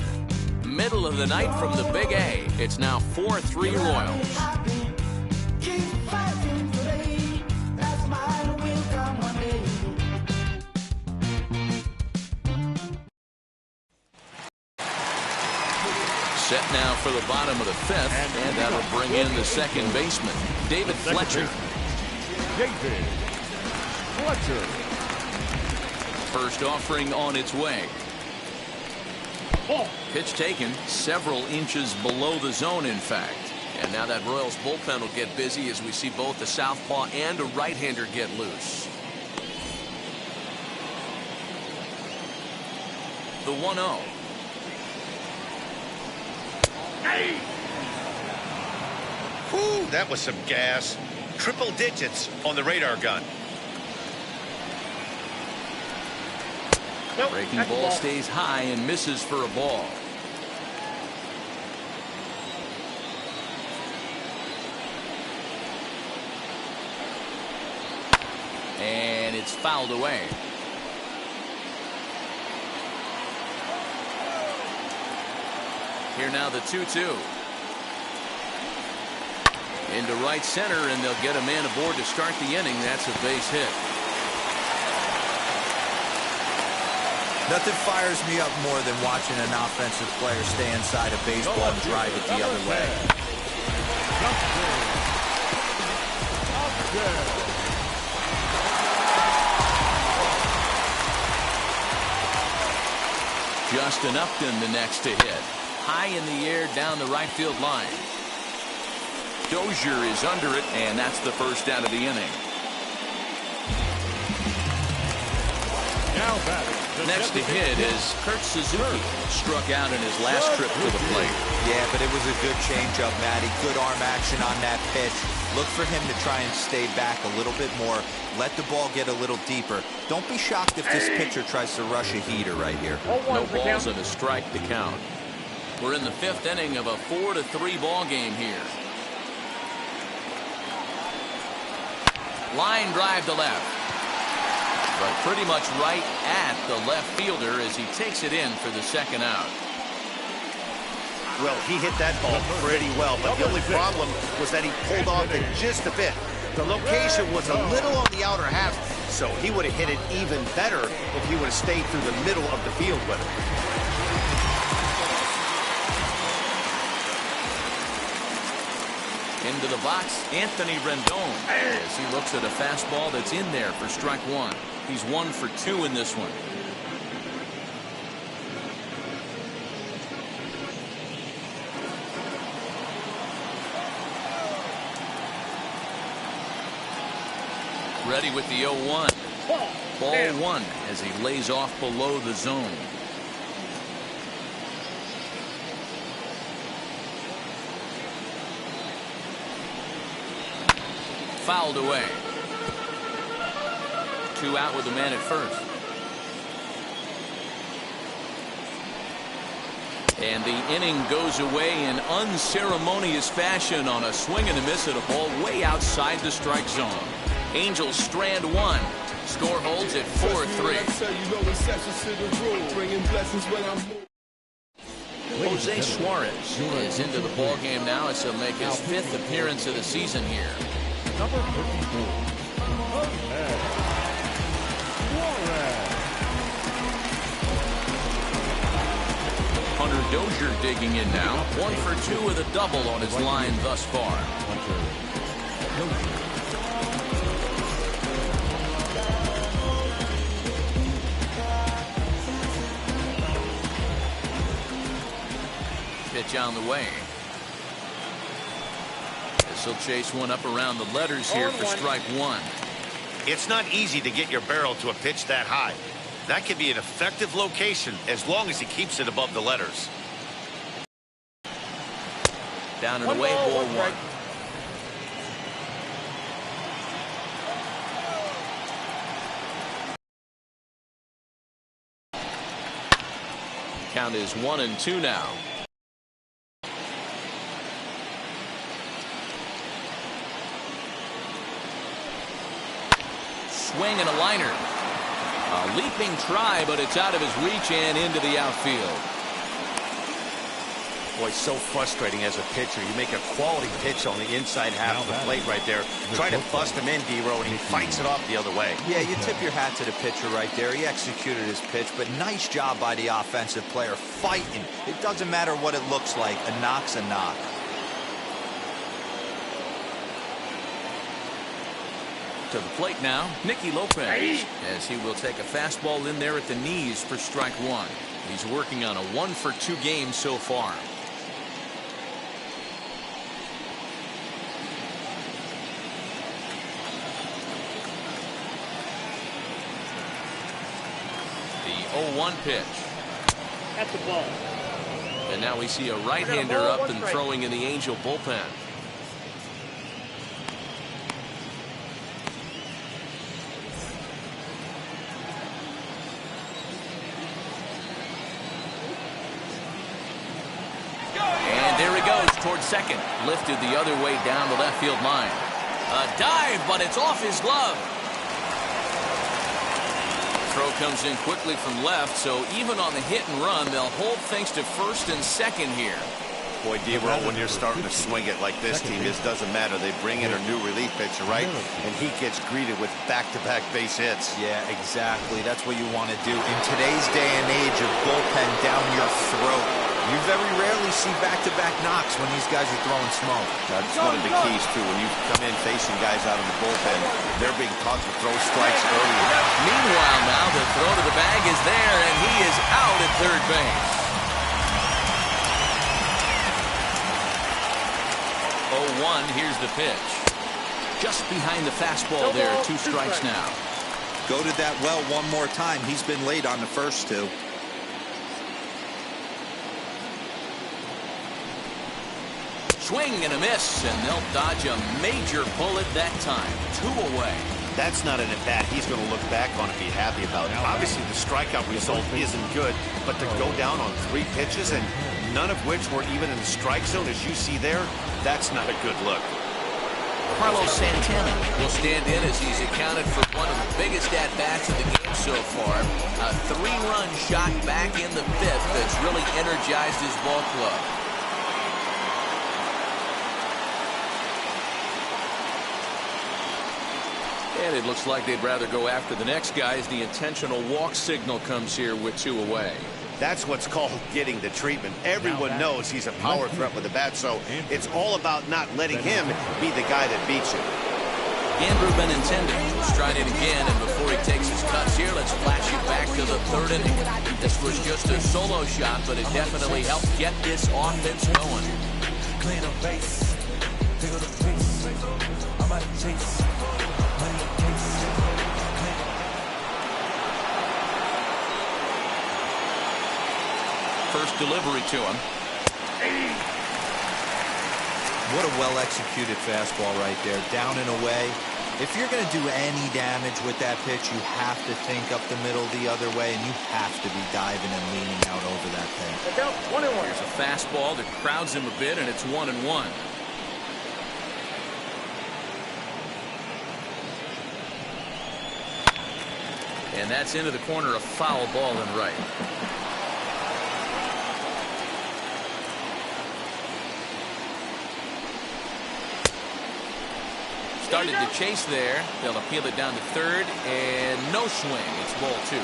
Middle of the night from the Big A. It's now 4-3 Royals. Set now for the bottom of the 5th, and that'll bring in the second baseman, David Fletcher. David Fletcher. First offering on its way. Pitch taken several inches below the zone, in fact. And now that Royals bullpen will get busy as we see both a southpaw and a right-hander get loose. The 1-0. Whew, that was some gas. Triple digits on the radar gun. Nope, breaking ball stays high and misses for a ball. And it's fouled away. Here now the 2-2. Into right center, and they'll get a man aboard to start the inning. That's a base hit. Nothing fires me up more than watching an offensive player stay inside a baseball and drive it the other way. Justin Upton the next to hit. High in the air down the right field line. Dozier is under it, and that's the first out of the inning. Now batting. Next to hit is Kurt Suzuki. Struck out in his last trip to the plate. Yeah, but it was a good changeup, Matty. Good arm action on that pitch. Look for him to try and stay back a little bit more. Let the ball get a little deeper. Don't be shocked if this pitcher tries to rush a heater right here. No balls and a strike to count. We're in the 5th inning of a 4-3 ball game here. Line drive to left. But pretty much right at the left fielder as he takes it in for the second out. Well, he hit that ball pretty well, but the only problem was that he pulled off it just a bit. The location was a little on the outer half, so he would have hit it even better if he would have stayed through the middle of the field with it. Into the box, Anthony Rendon, as he looks at a fastball that's in there for strike 1. He's 1 for 2 in this one. Ready with the 0-1. Ball 1 as he lays off below the zone. Fouled away. 2 out with the man at first. And the inning goes away in unceremonious fashion on a swing and a miss at a ball way outside the strike zone. Angels strand 1. Score holds at 4-3. Jose Suarez is into the ball game now as he'll make his 5th appearance of the season here. Number 54. Hunter Dozier digging in now. 1 for 2 with a double on his line thus far. Pitch on the way. This will chase one up around the letters here for strike 1. It's not easy to get your barrel to a pitch that high. That can be an effective location as long as he keeps it above the letters. Down and away, ball 1. Count is 1-2 now. swing and a liner. A leaping try, but it's out of his reach and into the outfield. Boy, so frustrating as a pitcher. You make a quality pitch on the inside half of the plate right there. Try to bust him in, D-Row, and he fights it off the other way. Yeah, you tip your hat to the pitcher right there. He executed his pitch, but nice job by the offensive player fighting. It doesn't matter what it looks like. A knock's a knock. To the plate now, Nicky Lopez, as he will take a fastball in there at the knees for strike one. He's working on a 1-for-2 game so far. The 0-1 pitch. At the ball. And now we see a right-hander up and throwing in the Angel bullpen. And there he goes towards second. Lifted the other way down the left field line. A dive, but it's off his glove. Throw comes in quickly from left, so even on the hit and run, they'll hold things to first and second here. Boy, D-Row, when you're starting to swing it like this team is, doesn't matter. They bring in a new relief pitcher, right? And he gets greeted with back-to-back base hits. Yeah, exactly. That's what you want to do. In today's day and age of bullpen down your throat, you very rarely see back-to-back knocks when these guys are throwing smoke. That's one of the keys, too. When you come in facing guys out of the bullpen, they're being taught to throw strikes early. Meanwhile, now the throw to the bag is there, and he is out at third base. 0-1, here's the pitch. Just behind the fastball there, 2 strikes now. Go to that well one more time. He's been late on the first 2. Swing and a miss, and they'll dodge a major bullet that time. 2 away. That's not an at-bat he's going to look back on and be happy about. Obviously, the strikeout result isn't good, but to go down on 3 pitches and none of which were even in the strike zone, as you see there, that's not a good look. Carlos Santana will stand in as he's accounted for one of the biggest at-bats of the game so far. A 3-run shot back in the 5th that's really energized his ball club. And it looks like they'd rather go after the next guy as the intentional walk signal comes here with 2 away. That's what's called getting the treatment. Everyone knows he's a power threat with the bat, so it's all about not letting him be the guy that beats you. Andrew Benintendi will stride in again, and before he takes his cuts here, let's flash you back to the 3rd inning. This was just a solo shot, but it definitely helped get this offense going. Clean up base. Pick up the pace. I'm out of chase. First delivery to him. What a well-executed fastball right there. Down and away. If you're going to do any damage with that pitch, you have to think up the middle the other way, and you have to be diving and leaning out over that thing. Here's a fastball that crowds him a bit, and it's 1-1. And that's into the corner, a foul ball and right. Started to chase there. They'll appeal it down to 3rd, and no swing. It's ball 2.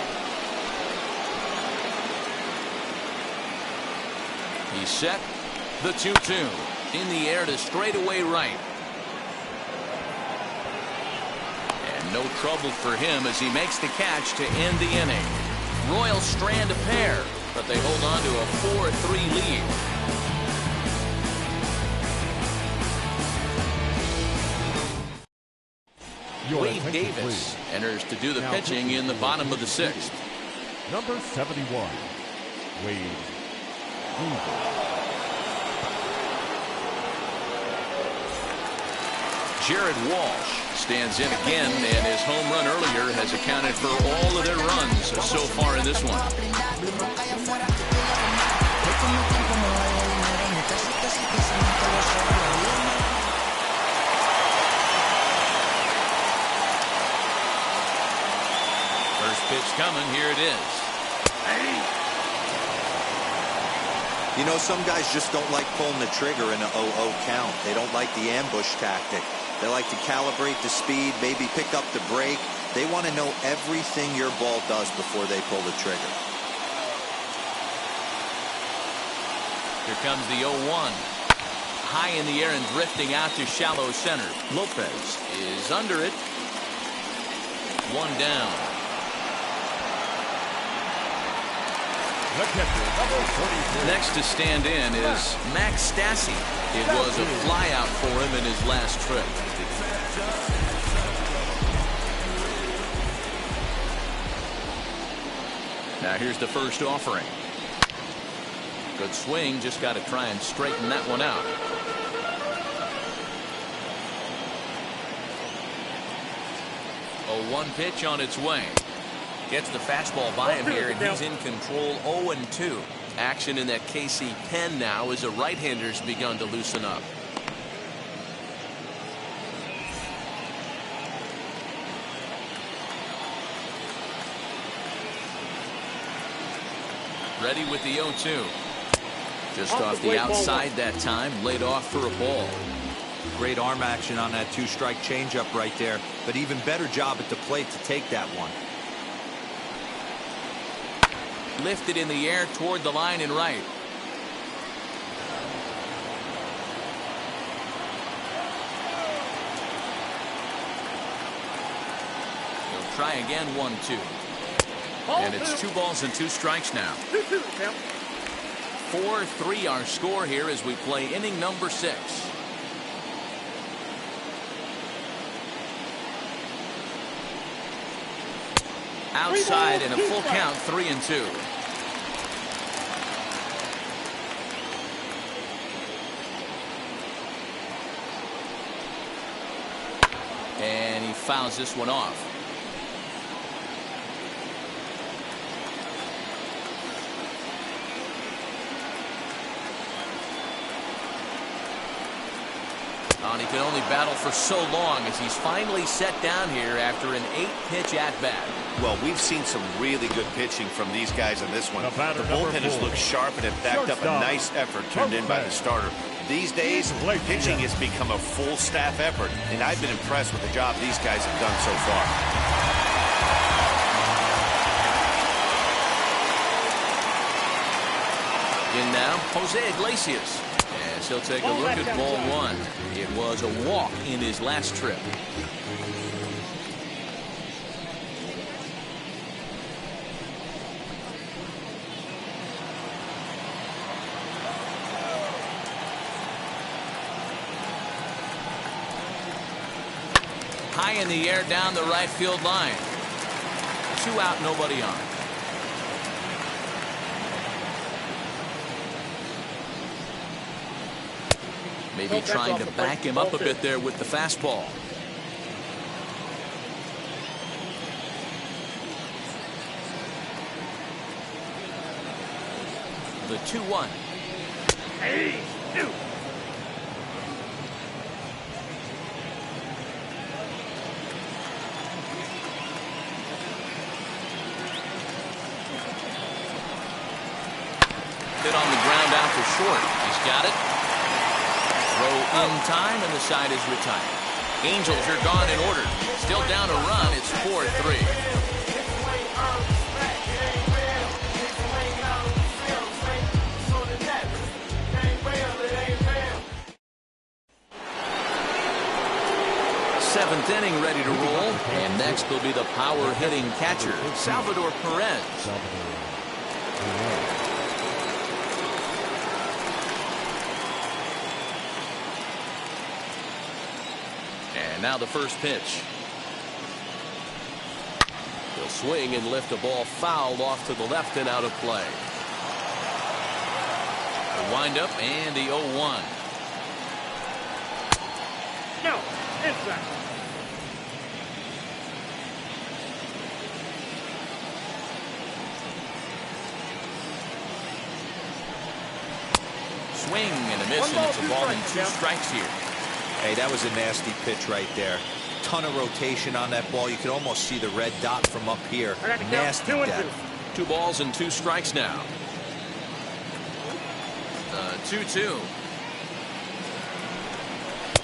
He's set. The 2-2. In the air to straightaway right. And no trouble for him as he makes the catch to end the inning. Royals strand a pair, but they hold on to a 4-3 lead. Wade Davis enters to do the pitching in the bottom of the 6th. Number 71, Wade Davis. Jared Walsh stands in again, and his home run earlier has accounted for all of their runs so far in this one. First pitch coming. Here it is. You know, some guys just don't like pulling the trigger in an 0-0 count. They don't like the ambush tactic. They like to calibrate the speed, maybe pick up the break. They want to know everything your ball does before they pull the trigger. Here comes the 0-1. High in the air and drifting out to shallow center. Lopez is under it. One down. Next to stand in is Max Stassi. It was a flyout for him in his last trip. Now here's the first offering. Good swing, just got to try and straighten that one out. A 1 pitch on its way. Gets the fastball by him here, and he's in control. 0-2. Action in that KC pen now as a right-hander's begun to loosen up. Ready with the 0-2. Just off the outside that time, laid off for a ball. Great arm action on that 2-strike changeup right there, but even better job at the plate to take that one. Lifted in the air toward the line and right. He'll try again. 1-2. And it's 2 balls and 2 strikes now. 4-3 our score here as we play inning number 6. Outside in a full count. 3-2. And he fouls this one off. And he can only battle for so long as he's finally set down here after an 8-pitch at-bat. Well, we've seen some really good pitching from these guys on this one. The bullpen has looked sharp and have backed up a nice effort turned in by the starter. These days, pitching has become a full staff effort, and I've been impressed with the job these guys have done so far. In now, Jose Iglesias. As he'll take a look at ball 1. It was a walk in his last trip. High in the air down the right field line. 2 out, nobody on. Maybe trying to back him up a bit there with the fastball. The 2-1. Hit on the ground out to short. He's got it. Throw in time, and the side is retired. Angels are gone in order. Still down a run. It's 4-3. Seventh inning ready to roll. And next will be the power hitting catcher, Salvador Perez. And now the first pitch. He'll swing and lift a ball foul off to the left and out of play. The windup and the 0-1. No, inside. Swing and a miss, and it's a ball and 2 strikes here. Hey, that was a nasty pitch right there. ton of rotation on that ball. You could almost see the red dot from up here. Nasty depth. 2 balls and 2 strikes now. 2-2.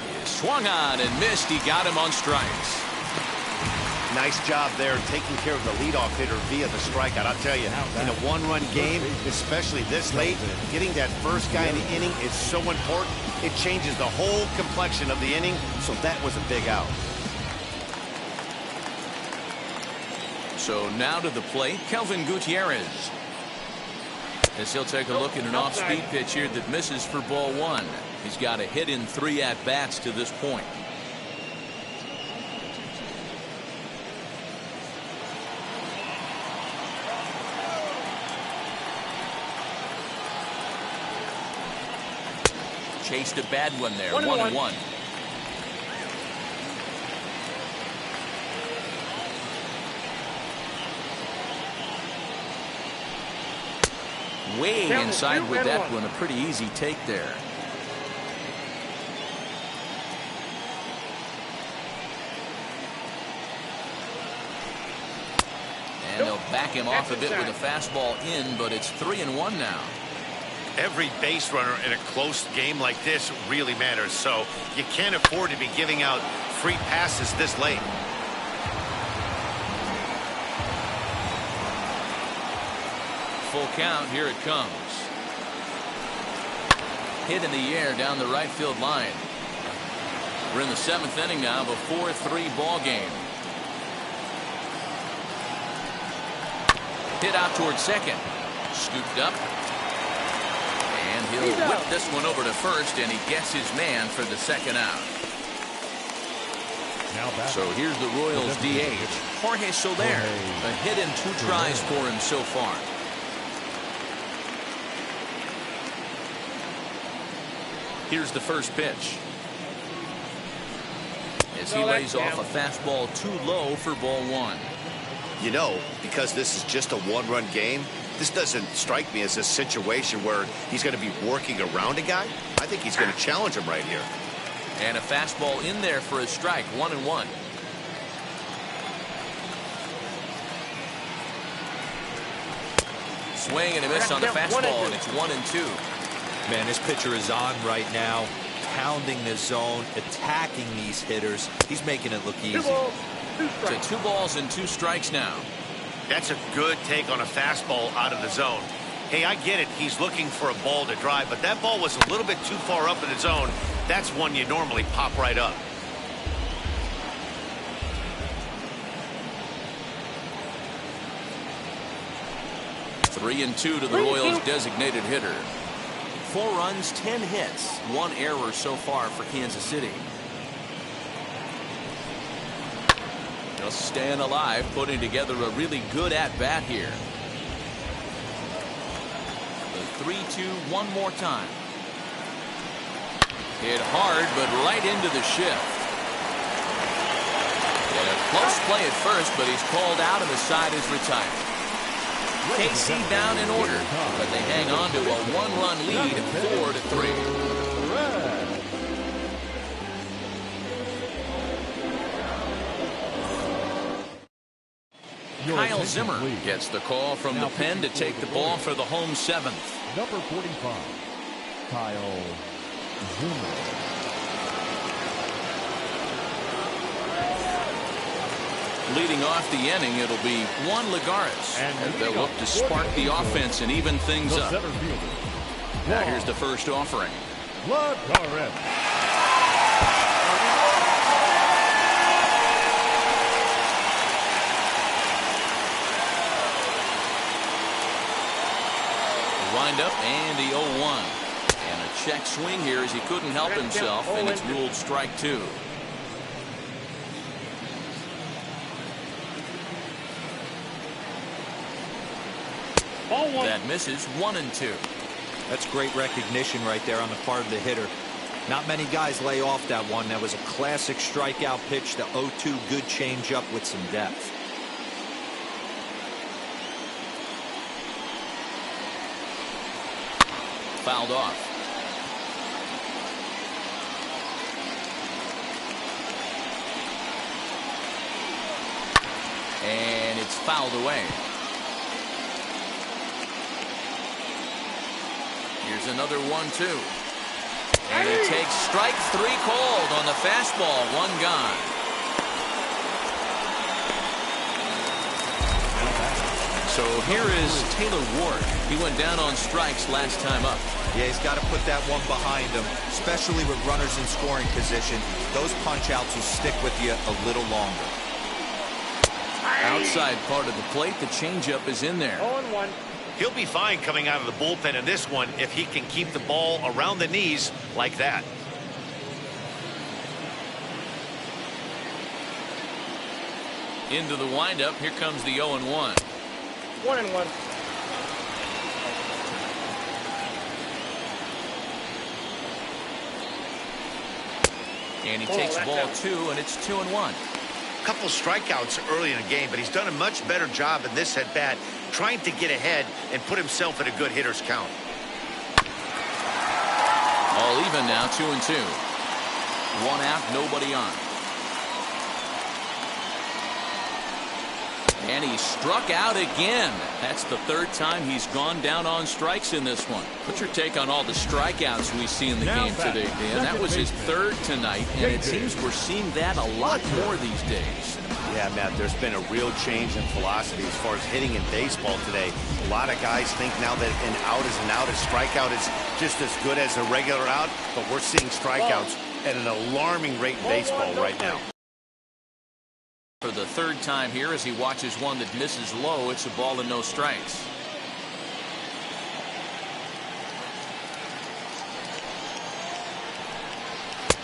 He swung on and missed. He got him on strikes. Nice job there taking care of the leadoff hitter via the strikeout. I'll tell you, in a one-run game, especially this late, getting that first guy in the inning is so important. It changes the whole complexion of the inning, so that was a big out. So now to the plate, Kelvin Gutierrez. As he'll take a look at an off-speed pitch here that misses for ball 1. He's got a hit in 3 at-bats to this point. Chased a bad one there. 1-1. Way inside with that one. A pretty easy take there. And they'll back him off a bit with a fastball in, but it's 3-1 now. Every base runner in a close game like this really matters, so you can't afford to be giving out free passes this late. Full count. Here it comes. Hit in the air down the right field line. We're in the 7th inning now of a 4-3 ball game. Hit out towards second. Scooped up. And he'll whip this one over to first, and he gets his man for the second out. So here's the Royals DH, Jorge Soler. A hit in 2 tries for him so far. Here's the first pitch. As he lays off a fastball too low for ball 1. You know, because this is just a one-run game, this doesn't strike me as a situation where he's going to be working around a guy. I think he's going to challenge him right here. And a fastball in there for a strike. 1-1. Swing and a miss on the fastball, and it's 1-2. Man, this pitcher is on right now, pounding the zone, attacking these hitters. He's making it look easy. So 2 balls and 2 strikes now. That's a good take on a fastball out of the zone. Hey, I get it. He's looking for a ball to drive, but that ball was a little bit too far up in the zone. That's one you normally pop right up. Three and 2 to the Royals' designated hitter. 4 runs, 10 hits, 1 error so far for Kansas City. Just staying alive, putting together a really good at-bat here. The 3-2 one more time. Hit hard, but right into the shift. And a close play at first, but he's called out and the side is retired. KC down in order, but they hang on to a 1-run lead, 4-3. Kyle Zimmer gets the call from the pen to take the ball for the home 7th. Number 45, Kyle Zimmer. Leading off the inning, it'll be Juan Lagares. And they'll look to spark the offense and even things up. Now here's the first offering. Lagares. Wind up and the 0-1. And a check swing here as he couldn't help himself, and it's ruled strike 2. That misses. 1-2. That's great recognition right there on the part of the hitter. Not many guys lay off that one. That was a classic strikeout pitch. The 0-2, good changeup with some depth. Fouled off. It's fouled away. Here's another 1-2. And he takes strike 3 called on the fastball. 1 gone. So here is Taylor Ward. He went down on strikes last time up. Yeah, he's got to put that one behind him, especially with runners in scoring position. Those punch-outs will stick with you a little longer. Outside part of the plate, the changeup is in there. 0-1. He'll be fine coming out of the bullpen in this one if he can keep the ball around the knees like that. Into the windup. Here comes the 0-1. 1-1. And he takes ball 2, and it's 2-1. Couple strikeouts early in the game, but he's done a much better job in this at bat trying to get ahead and put himself in a good hitter's count. All even now, 2-2. 1 out, nobody on. And he struck out again. That's the 3rd time he's gone down on strikes in this one. What's your take on all the strikeouts we see in the game today, Dan? That was his 3rd tonight, and it seems we're seeing that a lot more these days. Yeah, Matt, there's been a real change in philosophy as far as hitting in baseball today. A lot of guys think now that an out is an out, a strikeout is just as good as a regular out, but we're seeing strikeouts at an alarming rate in baseball right now. For the 3rd time here as he watches one that misses low, it's a ball and no strikes.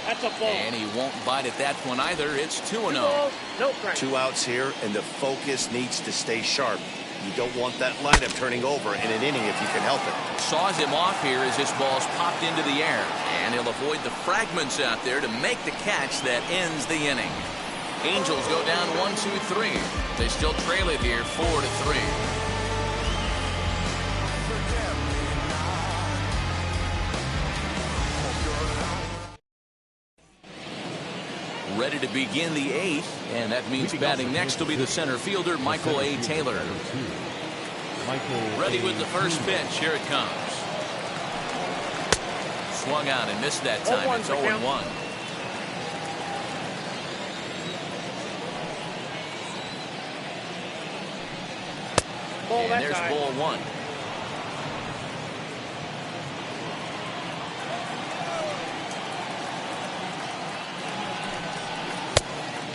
That's a ball. And he won't bite at that one either. It's 2-0. No strike. 2 outs here, and the focus needs to stay sharp. You don't want that lineup turning over in an inning if you can help it. Saws him off here as this ball's popped into the air. And he'll avoid the fragments out there to make the catch that ends the inning. Angels go down 1-2-3. They still trail it here 4-3. Ready to begin the 8th, and that means batting next will be the center fielder, Michael A. Taylor. Ready with the first pitch. Here it comes. Swung out and missed that time. It's 0-1. And there's ball 1.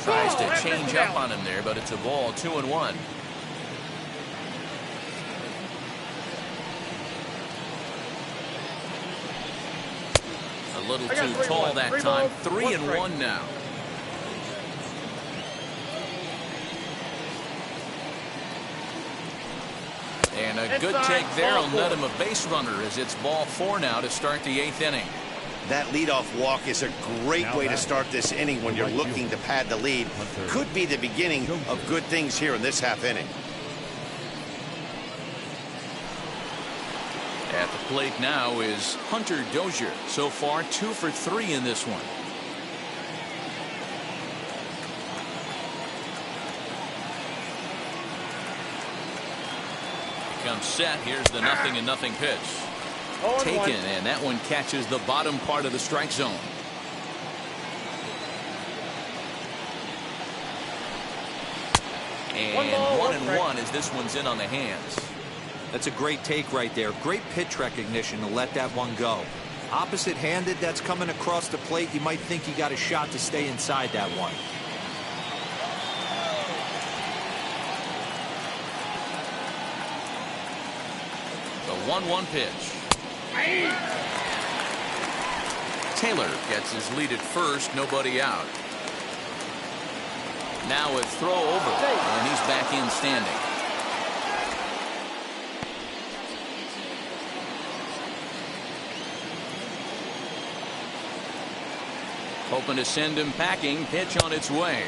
Tries to change up on him there, but it's a ball. 2-1. A little too tall that time. 3-1 now. And a good take there will net him a base runner as it's ball 4 now to start the 8th inning. That leadoff walk is a great way to start this inning when you're looking to pad the lead. Could be the beginning of good things here in this half inning. At the plate now is Hunter Dozier. So far 2 for 3 in this one. Comes set. Here's the 0-0 pitch. Taken, and that one catches the bottom part of the strike zone. And 1-1 as this one's in on the hands. That's a great take right there. Great pitch recognition to let that one go. Opposite-handed, that's coming across the plate. You might think you got a shot to stay inside that one. The 1-1 pitch. Taylor gets his lead at first, nobody out. Now a throw over, and he's back in standing. Hoping to send him packing. Pitch on its way.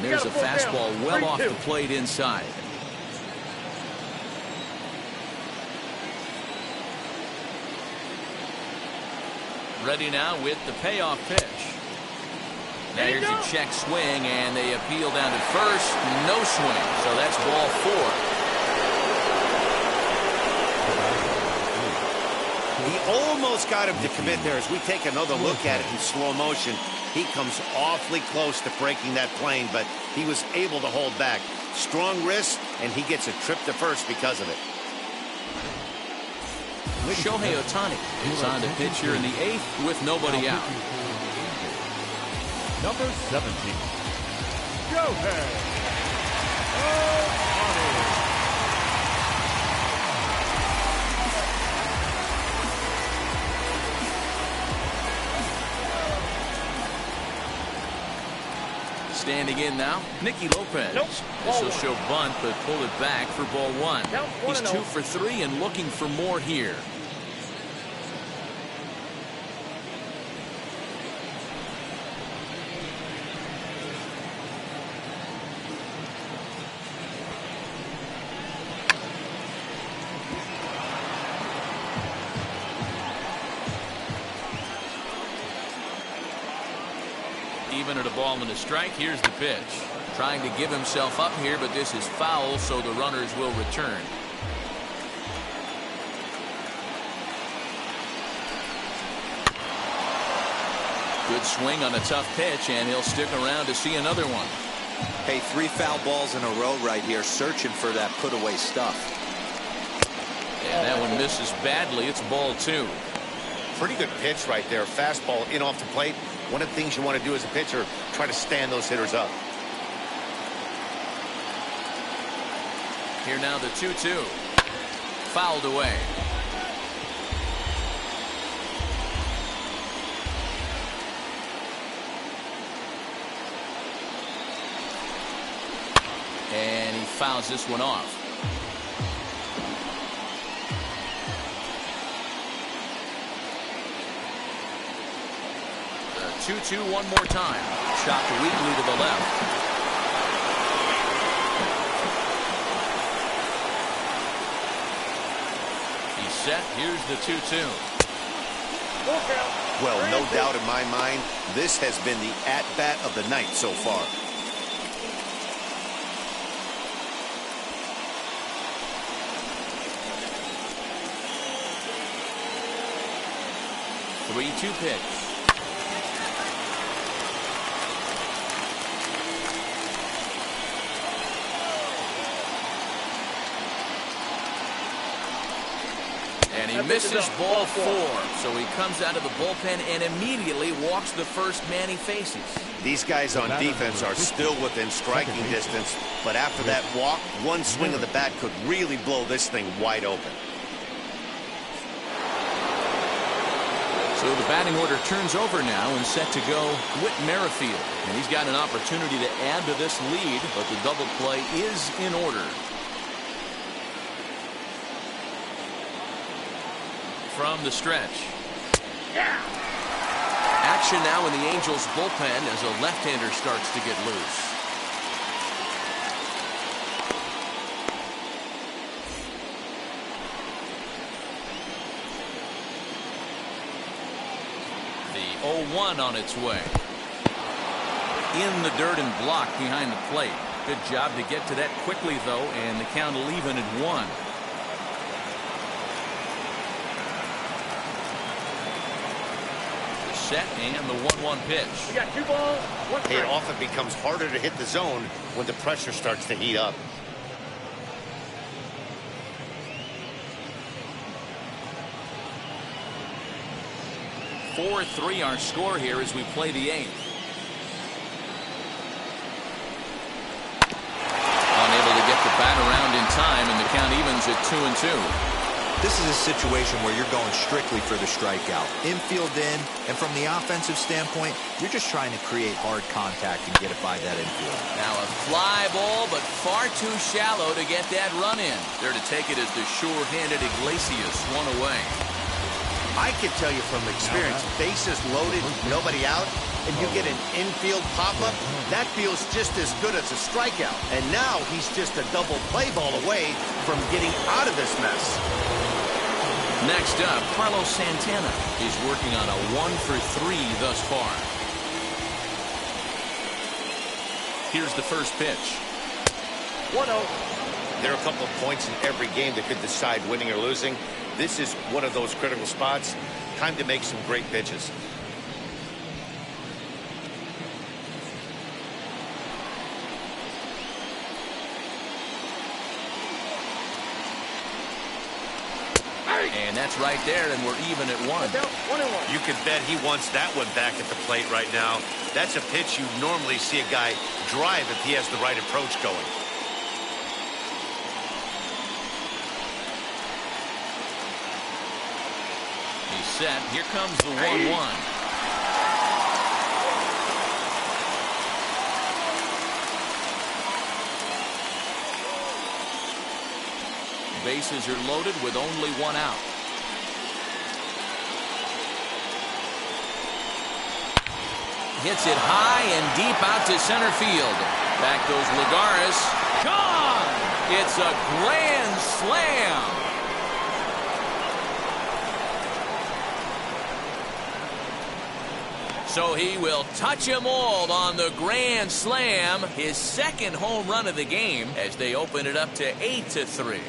And there's a fastball well off the plate inside. Ready now with the payoff pitch. Now here's a check swing, and they appeal down to first. No swing, so that's ball 4. He almost got him to commit there. As we take another look at it in slow motion, he comes awfully close to breaking that plane, but he was able to hold back. Strong wrist, and he gets a trip to first because of it. Shohei Ohtani is on the pitch here in the 8th with nobody out. Number 17, Shohei Ohtani. Standing in now, Nicky Lopez. This will show bunt, but pull it back for ball 1. He's 2 for 3 and looking for more here. Even at a ball and a strike, here's the pitch. Trying to give himself up here, but this is foul, so the runners will return. Good swing on a tough pitch, and he'll stick around to see another one. Hey, 3 foul balls in a row right here, searching for that put-away stuff. And that one misses badly. It's ball 2. Pretty good pitch right there. Fastball in off the plate. One of the things you want to do as a pitcher, try to stand those hitters up. Here now the 2-2. Fouled away. And he fouls this one off. 2-2 one more time. Shot weakly to the left. He's set. Here's the 2-2. Well, no doubt in my mind, this has been the at-bat of the night so far. The 3-2 pitch. And he misses ball 4. So he comes out of the bullpen and immediately walks the first man he faces. These guys on defense are still within striking distance, but after that walk, one swing of the bat could really blow this thing wide open. So the batting order turns over now and set to go Whit Merrifield. And he's got an opportunity to add to this lead, but the double play is in order. From the stretch. Action now in the Angels bullpen as a left-hander starts to get loose. The 0-1 on its way. In the dirt and blocked behind the plate. Good job to get to that quickly, though, and the count will even at 1. Set and the 1-1 pitch. We got 2 balls, 1 strike. It often becomes harder to hit the zone when the pressure starts to heat up. (4-3) our score here as we play the 8th. Unable to get the bat around in time, and the count evens at 2-2. This is a situation where you're going strictly for the strikeout. Infield in, and from the offensive standpoint, you're just trying to create hard contact and get it by that infield. Now a fly ball, but far too shallow to get that run in. There to take it is the sure-handed Iglesias, 1 away. I can tell you from experience, bases loaded, nobody out, and you get an infield pop-up, that feels just as good as a strikeout. And now he's just a double play ball away from getting out of this mess. Next up, Carlos Santana is working on a 1-for-3 thus far. Here's the first pitch. 1-0. There are a couple of points in every game that could decide winning or losing. This is one of those critical spots. Time to make some great pitches. And that's right there, and we're even at 1. 1-1. You can bet he wants that one back at the plate right now. That's a pitch you normally see a guy drive if he has the right approach going. He's set. Here comes the 1-1. Bases are loaded with only 1 out. Hits it high and deep out to center field. Back goes Lagares. Gone! It's a grand slam. So he will touch them all on the grand slam. His second home run of the game as they open it up to 8-3.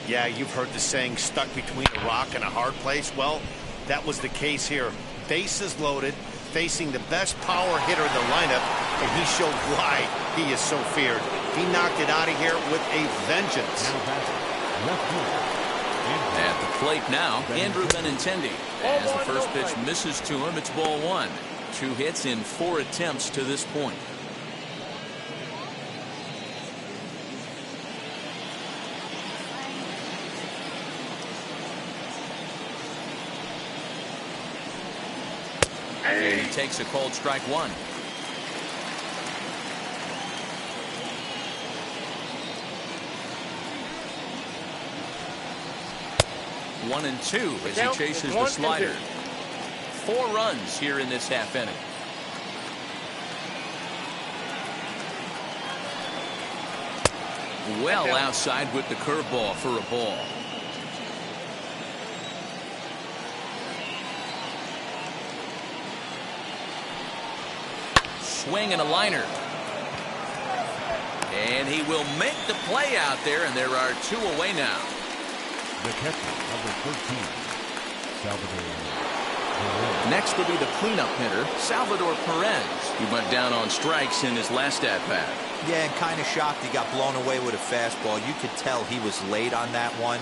Yeah, you've heard the saying, stuck between a rock and a hard place. Well, that was the case here. Bases loaded, facing the best power hitter in the lineup, and he showed why he is so feared. He knocked it out of here with a vengeance. At the plate now, Andrew Benintendi. As the first pitch misses to him, it's ball 1. 2 hits in 4 attempts to this point. And he takes a called strike 1. One and 2 as he chases the slider. 4 runs here in this half inning. Well outside with the curveball for a ball. Swing and a liner. And he will make the play out there, and there are 2 away now. The catcher, number 13, Salvador. Next will be the cleanup hitter, Salvador Perez. He went down on strikes in his last at-bat. Yeah, and kind of shocked he got blown away with a fastball. You could tell he was late on that one.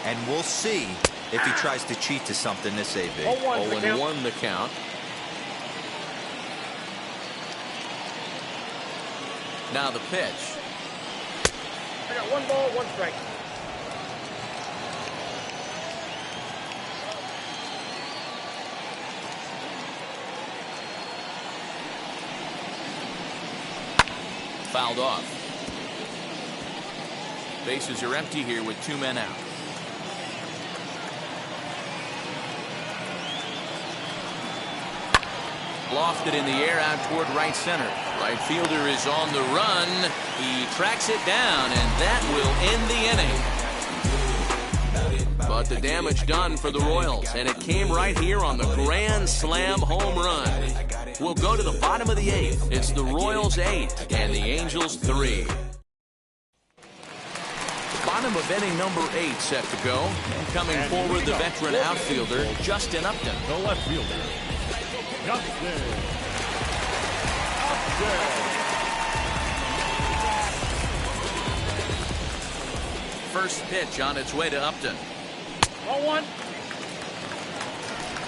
And we'll see if he tries to cheat to something this AB. 0-1 the count. Now the pitch. I got 1 ball, 1 strike. Fouled off. Bases are empty here with 2 men out. Lofted in the air out toward right center. Right fielder is on the run. He tracks it down, and that will end the inning. But the damage done for the Royals, and it came right here on the grand slam home run. We'll go to the bottom of the 8th. It's the Royals 8 and the Angels 3. Bottom of inning number 8 set to go. And coming forward, the veteran outfielder, Justin Upton. The left fielder, Justin Upton. First pitch on its way to Upton. 0-1.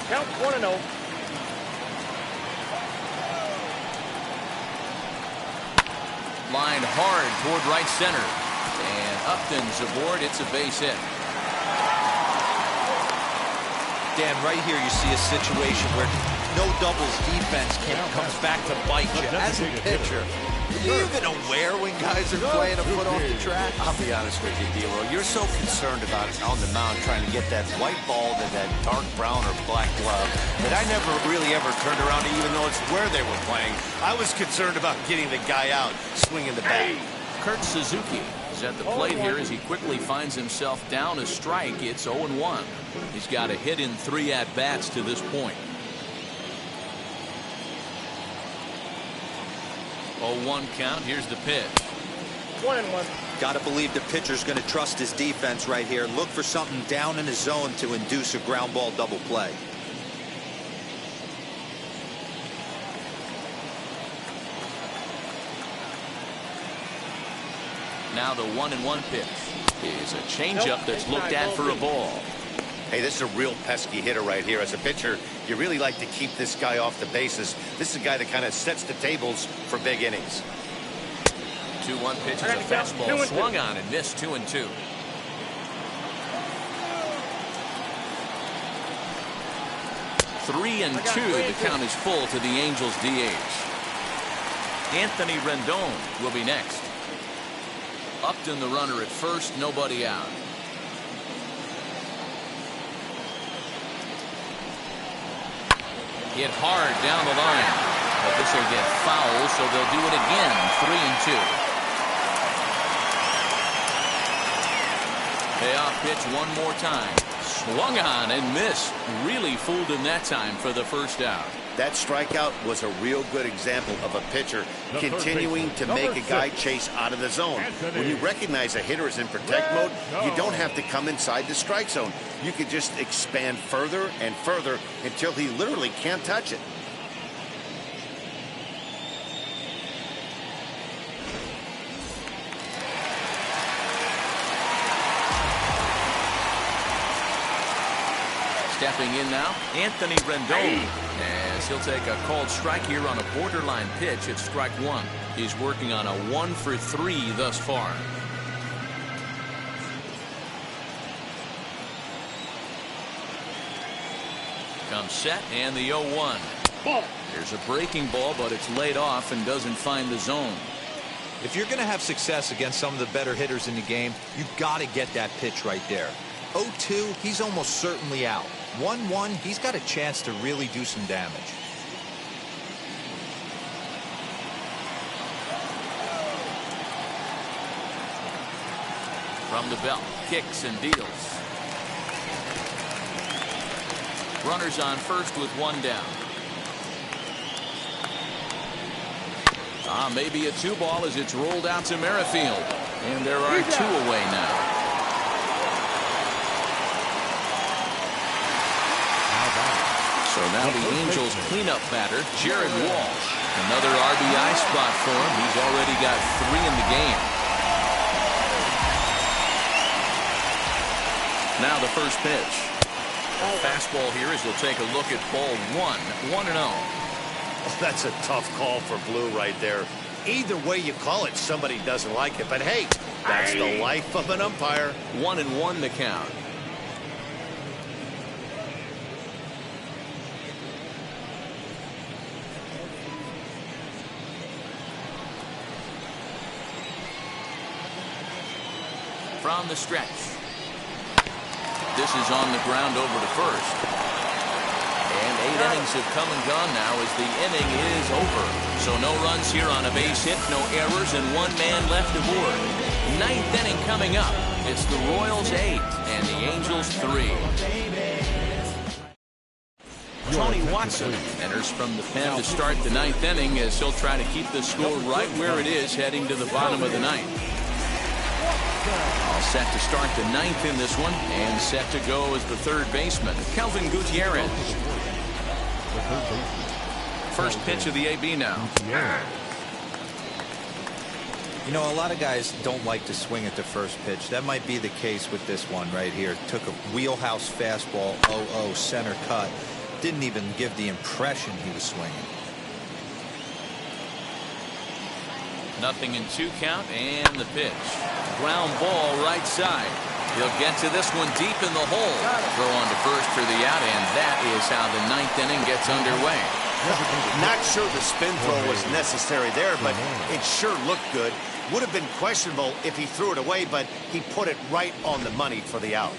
Count 1-0. Lined hard toward right center. And Upton's aboard. It's a base hit. Dan, right here you see a situation where no doubles defense comes back to bite you. As a pitcher, Are you even aware when guys are playing a foot off the track? I'll be honest with you, D-Roll. You're so concerned about it on the mound, trying to get that white ball to that dark brown or black glove, that I never really ever turned around to even notice where they were playing. I was concerned about getting the guy out, swinging the bat. Kurt Suzuki is at the plate here as he quickly finds himself down a strike. It's 0-1. He's got a hit in 3 at-bats to this point. 0-1 count. Here's the pitch. 1-1. Got to believe the pitcher's going to trust his defense right here. Look for something down in his zone to induce a ground ball double play. Now the 1-1 pitch is a changeup that's looked at for a ball. Hey, this is a real pesky hitter right here. As a pitcher, you really like to keep this guy off the bases. This is a guy that kind of sets the tables for big innings. 2-1 pitch is a fastball swung on and missed. 2-2. Three and 2. The count is full to the Angels DH. Anthony Rendon will be next. Upton the runner at first, nobody out. Hit hard down the line, but this will get foul, so they'll do it again. 3-2. Payoff pitch one more time. Swung on and missed. Really fooled him that time for the first out. That strikeout was a real good example of a pitcher continuing to make a guy chase out of the zone. When you recognize a hitter is in protect mode, you don't have to come inside the strike zone. You can just expand further and further until he literally can't touch it. Stepping in now, Anthony Rendon. As he'll take a called strike here on a borderline pitch at strike 1. He's working on a 1-for-3 thus far. Comes set and the 0-1. There's a breaking ball, but it's laid off and doesn't find the zone. If you're going to have success against some of the better hitters in the game, you've got to get that pitch right there. 0-2, he's almost certainly out. 1-1, he's got a chance to really do some damage. From the belt, kicks and deals. Runners on first with one down. Maybe a 2-ball as it's rolled out to Merrifield. And there are 2 away now. So now the Angels cleanup batter, Jared Walsh. Another RBI spot for him. He's already got 3 in the game. Now the first pitch. Fastball here as he'll take a look at ball 1-0. Oh, that's a tough call for Blue right there. Either way you call it, somebody doesn't like it. But hey, that's the life of an umpire. 1-1 the count. From the stretch. This is on the ground over to first. And 8 innings have come and gone now as the inning is over. So no runs here on a base hit, no errors, and 1 man left aboard. 9th inning coming up. It's the Royals 8 and the Angels 3. Tony Watson enters from the pen to start the 9th inning as he'll try to keep the score right where it is heading to the bottom of the 9th. All set to start the 9th in this one, and set to go as the 3rd baseman, Kelvin Gutierrez. First pitch of the AB now. You know, a lot of guys don't like to swing at the first pitch. That might be the case with this one right here. Took a wheelhouse fastball, 0-0 center cut. Didn't even give the impression he was swinging. Nothing in 2 count, and the pitch. Ground ball right side. He'll get to this one deep in the hole. Throw on to first for the out, and that is how the 9th inning gets underway. Not sure the spin throw was necessary there, but it sure looked good. Would have been questionable if he threw it away, but he put it right on the money for the out.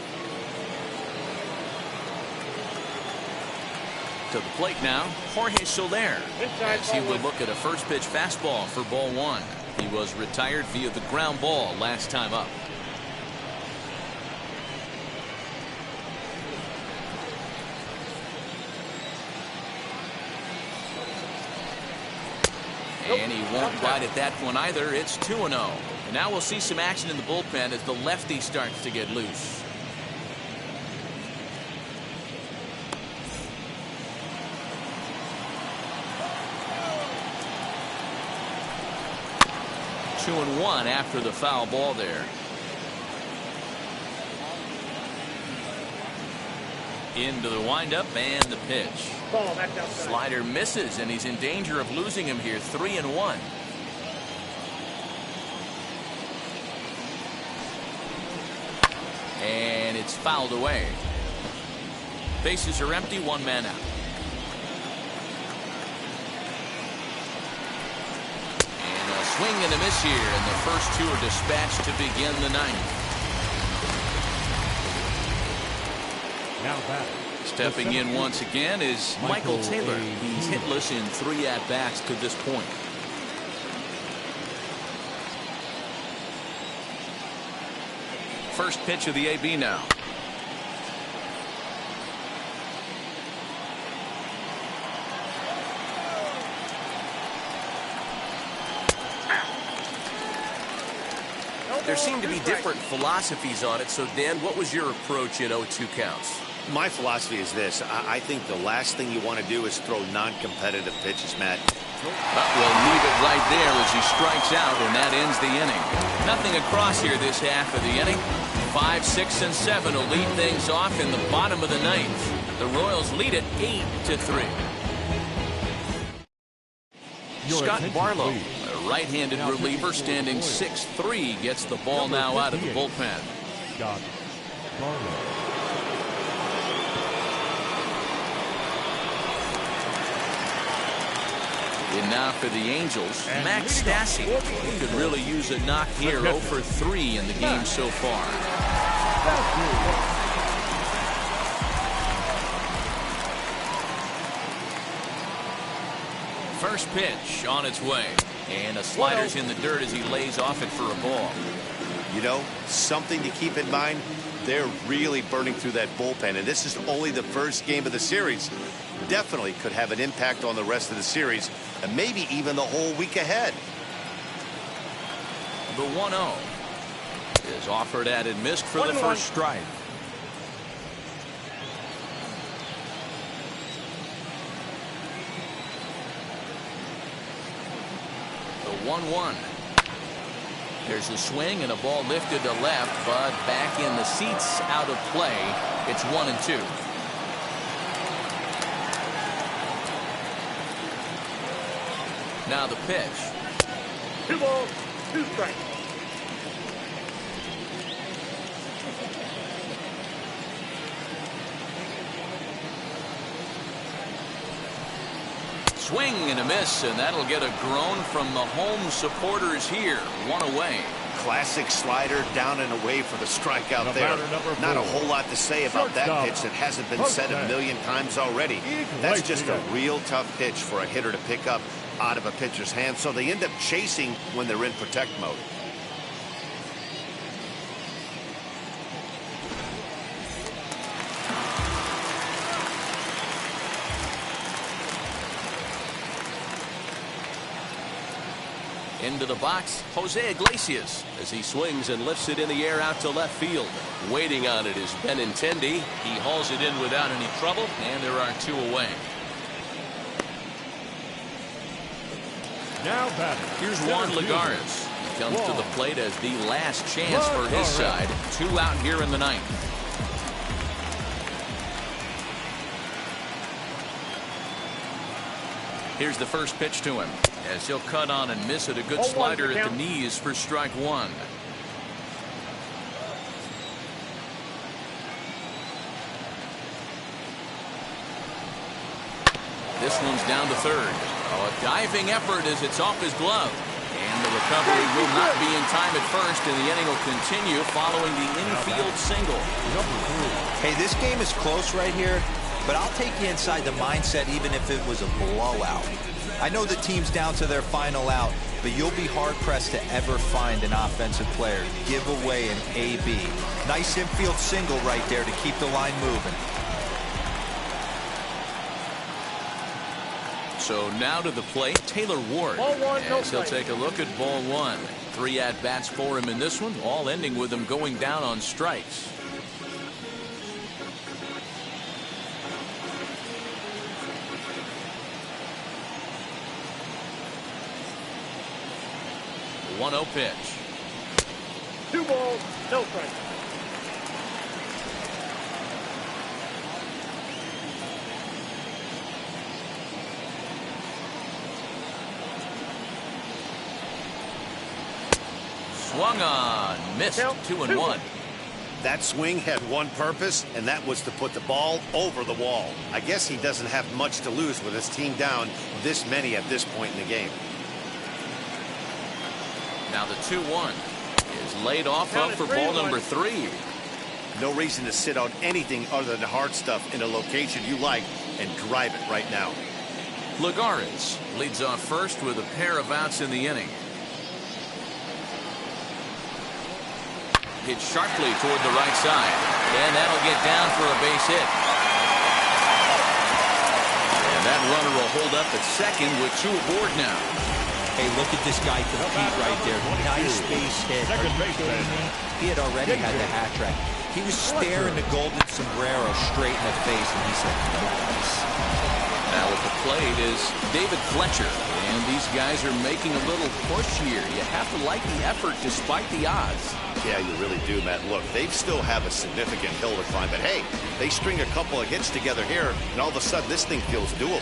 To the plate now, Jorge Soler, as he will look at a first pitch fastball for ball 1. He was retired via the ground ball last time up. And he won't bite at that one either. It's 2-0. And now we'll see some action in the bullpen as the lefty starts to get loose. Two and one after the foul ball there. Into the windup and the pitch. Slider misses, and he's in danger of losing him here. 3-1. And it's fouled away. Bases are empty, 1 man out. And a swing and a miss here, and the first 2 are dispatched to begin the 9th. Now back. Stepping in once again is Michael Taylor. He's hitless in 3 at-bats to this point. First pitch of the AB now. There seem to be different philosophies on it. So, Dan, what was your approach in 0-2 counts? My philosophy is this. I think the last thing you want to do is throw non-competitive pitches, Matt. We'll leave it right there as he strikes out, and that ends the inning. Nothing across here this half of the inning. 5, 6, and 7 will lead things off in the bottom of the 9th. The Royals lead it 8-3. Scott Barlow, a right-handed reliever, standing 6'3", gets the ball now out of the bullpen. Scott Barlow. And now for the Angels, Max Stassi. He could really use a knock here. 0 for 3 in the game so far. First pitch on its way. And a slider's in the dirt as he lays off it for a ball. You know, something to keep in mind, they're really burning through that bullpen, and this is only the first game of the series. Definitely could have an impact on the rest of the series, and maybe even the whole week ahead. The 1-0 is offered at and missed for the first strike. The 1-1. There's a swing and a ball lifted to left, but back in the seats, out of play. It's 1-2. Now the pitch. 2 balls, 2 strikes. Swing and a miss, and that'll get a groan from the home supporters here. 1 away. Classic slider down and away for the strikeout there. Not a whole lot to say about that pitch that hasn't been said a million times already. That's just a real tough pitch for a hitter to pick up out of a pitcher's hand, so they end up chasing when they're in protect mode. Into the box, Jose Iglesias, as he swings and lifts it in the air out to left field. Waiting on it is Benintendi. He hauls it in without any trouble, and there are 2 away. Now batting. Here's Juan Lagares. He comes to the plate as the last chance for his side. 2 out here in the 9th. Here's the first pitch to him, as he'll cut on and miss it. A good slider at the knees for strike 1. This one's down to third. Oh, a diving effort as it's off his glove. And the recovery will not be in time at first, and the inning will continue following the infield single. Hey, this game is close right here, but I'll take you inside the mindset even if it was a blowout. I know the team's down to their final out, but you'll be hard-pressed to ever find an offensive player give away an AB. Nice infield single right there to keep the line moving. So now to the plate, Taylor Ward. Ball one, no as he'll strike. take a look at ball one. 3 at-bats for him in this one, all ending with him going down on strikes. The 1-0 pitch. 2 balls, no strikes. Swung on, missed. 2-1. That swing had one purpose, and that was to put the ball over the wall. I guess he doesn't have much to lose with his team down this many at this point in the game. Now the 2-1 is laid off up for ball number 3. No reason to sit on anything other than hard stuff in a location you like and drive it right now. Lagares leads off first with a pair of outs in the inning. Hit sharply toward the right side, and that'll get down for a base hit. And that runner will hold up at second with 2 aboard now. Hey, look at this guy compete right there. Nice base hit. Are you kidding me? He had already had the hat trick. He was staring the golden sombrero straight in the face, and he said, nice. Now at the plate is David Fletcher, and these guys are making a little push here. You have to like the effort despite the odds. Yeah, you really do, Matt. Look, they still have a significant hill to climb, but hey, they string a couple of hits together here, and all of a sudden this thing feels doable.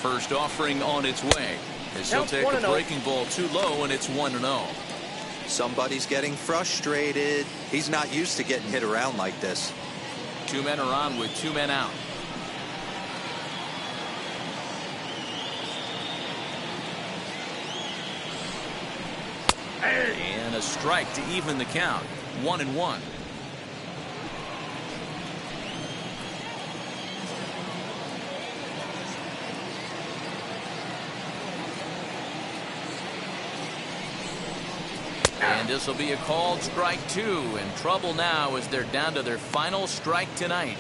First offering on its way as he'll take a breaking ball too low, and it's 1-0. Somebody's getting frustrated. He's not used to getting hit around like this. 2 men are on with 2 men out. And a strike to even the count. 1-1. And this will be a called strike 2. In trouble now as they're down to their final strike tonight.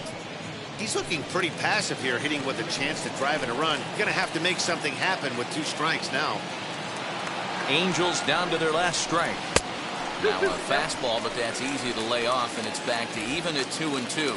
He's looking pretty passive here, hitting with a chance to drive in a run. You're going to have to make something happen with 2 strikes now. Angels down to their last strike. Now a fastball, but that's easy to lay off, and it's back to even at 2-2.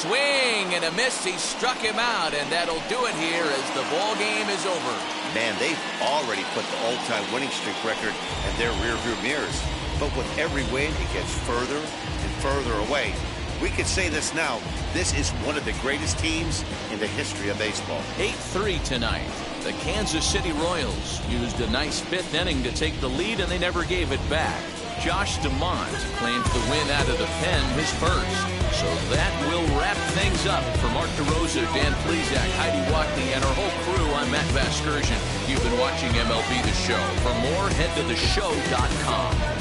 Swing and a miss. He struck him out, and that'll do it here as the ball game is over. Man, they've already put the all-time winning streak record in their rearview mirrors. But with every win, it gets further and further away. We could say this now. This is one of the greatest teams in the history of baseball. 8-3 tonight. The Kansas City Royals used a nice 5th inning to take the lead, and they never gave it back. Josh DeMont claims the win out of the pen, his first. So that will wrap things up. For Mark DeRosa, Dan Plesac, Heidi Watney, and our whole crew, I'm Matt Vasgersian. You've been watching MLB The Show. For more, head to theshow.com.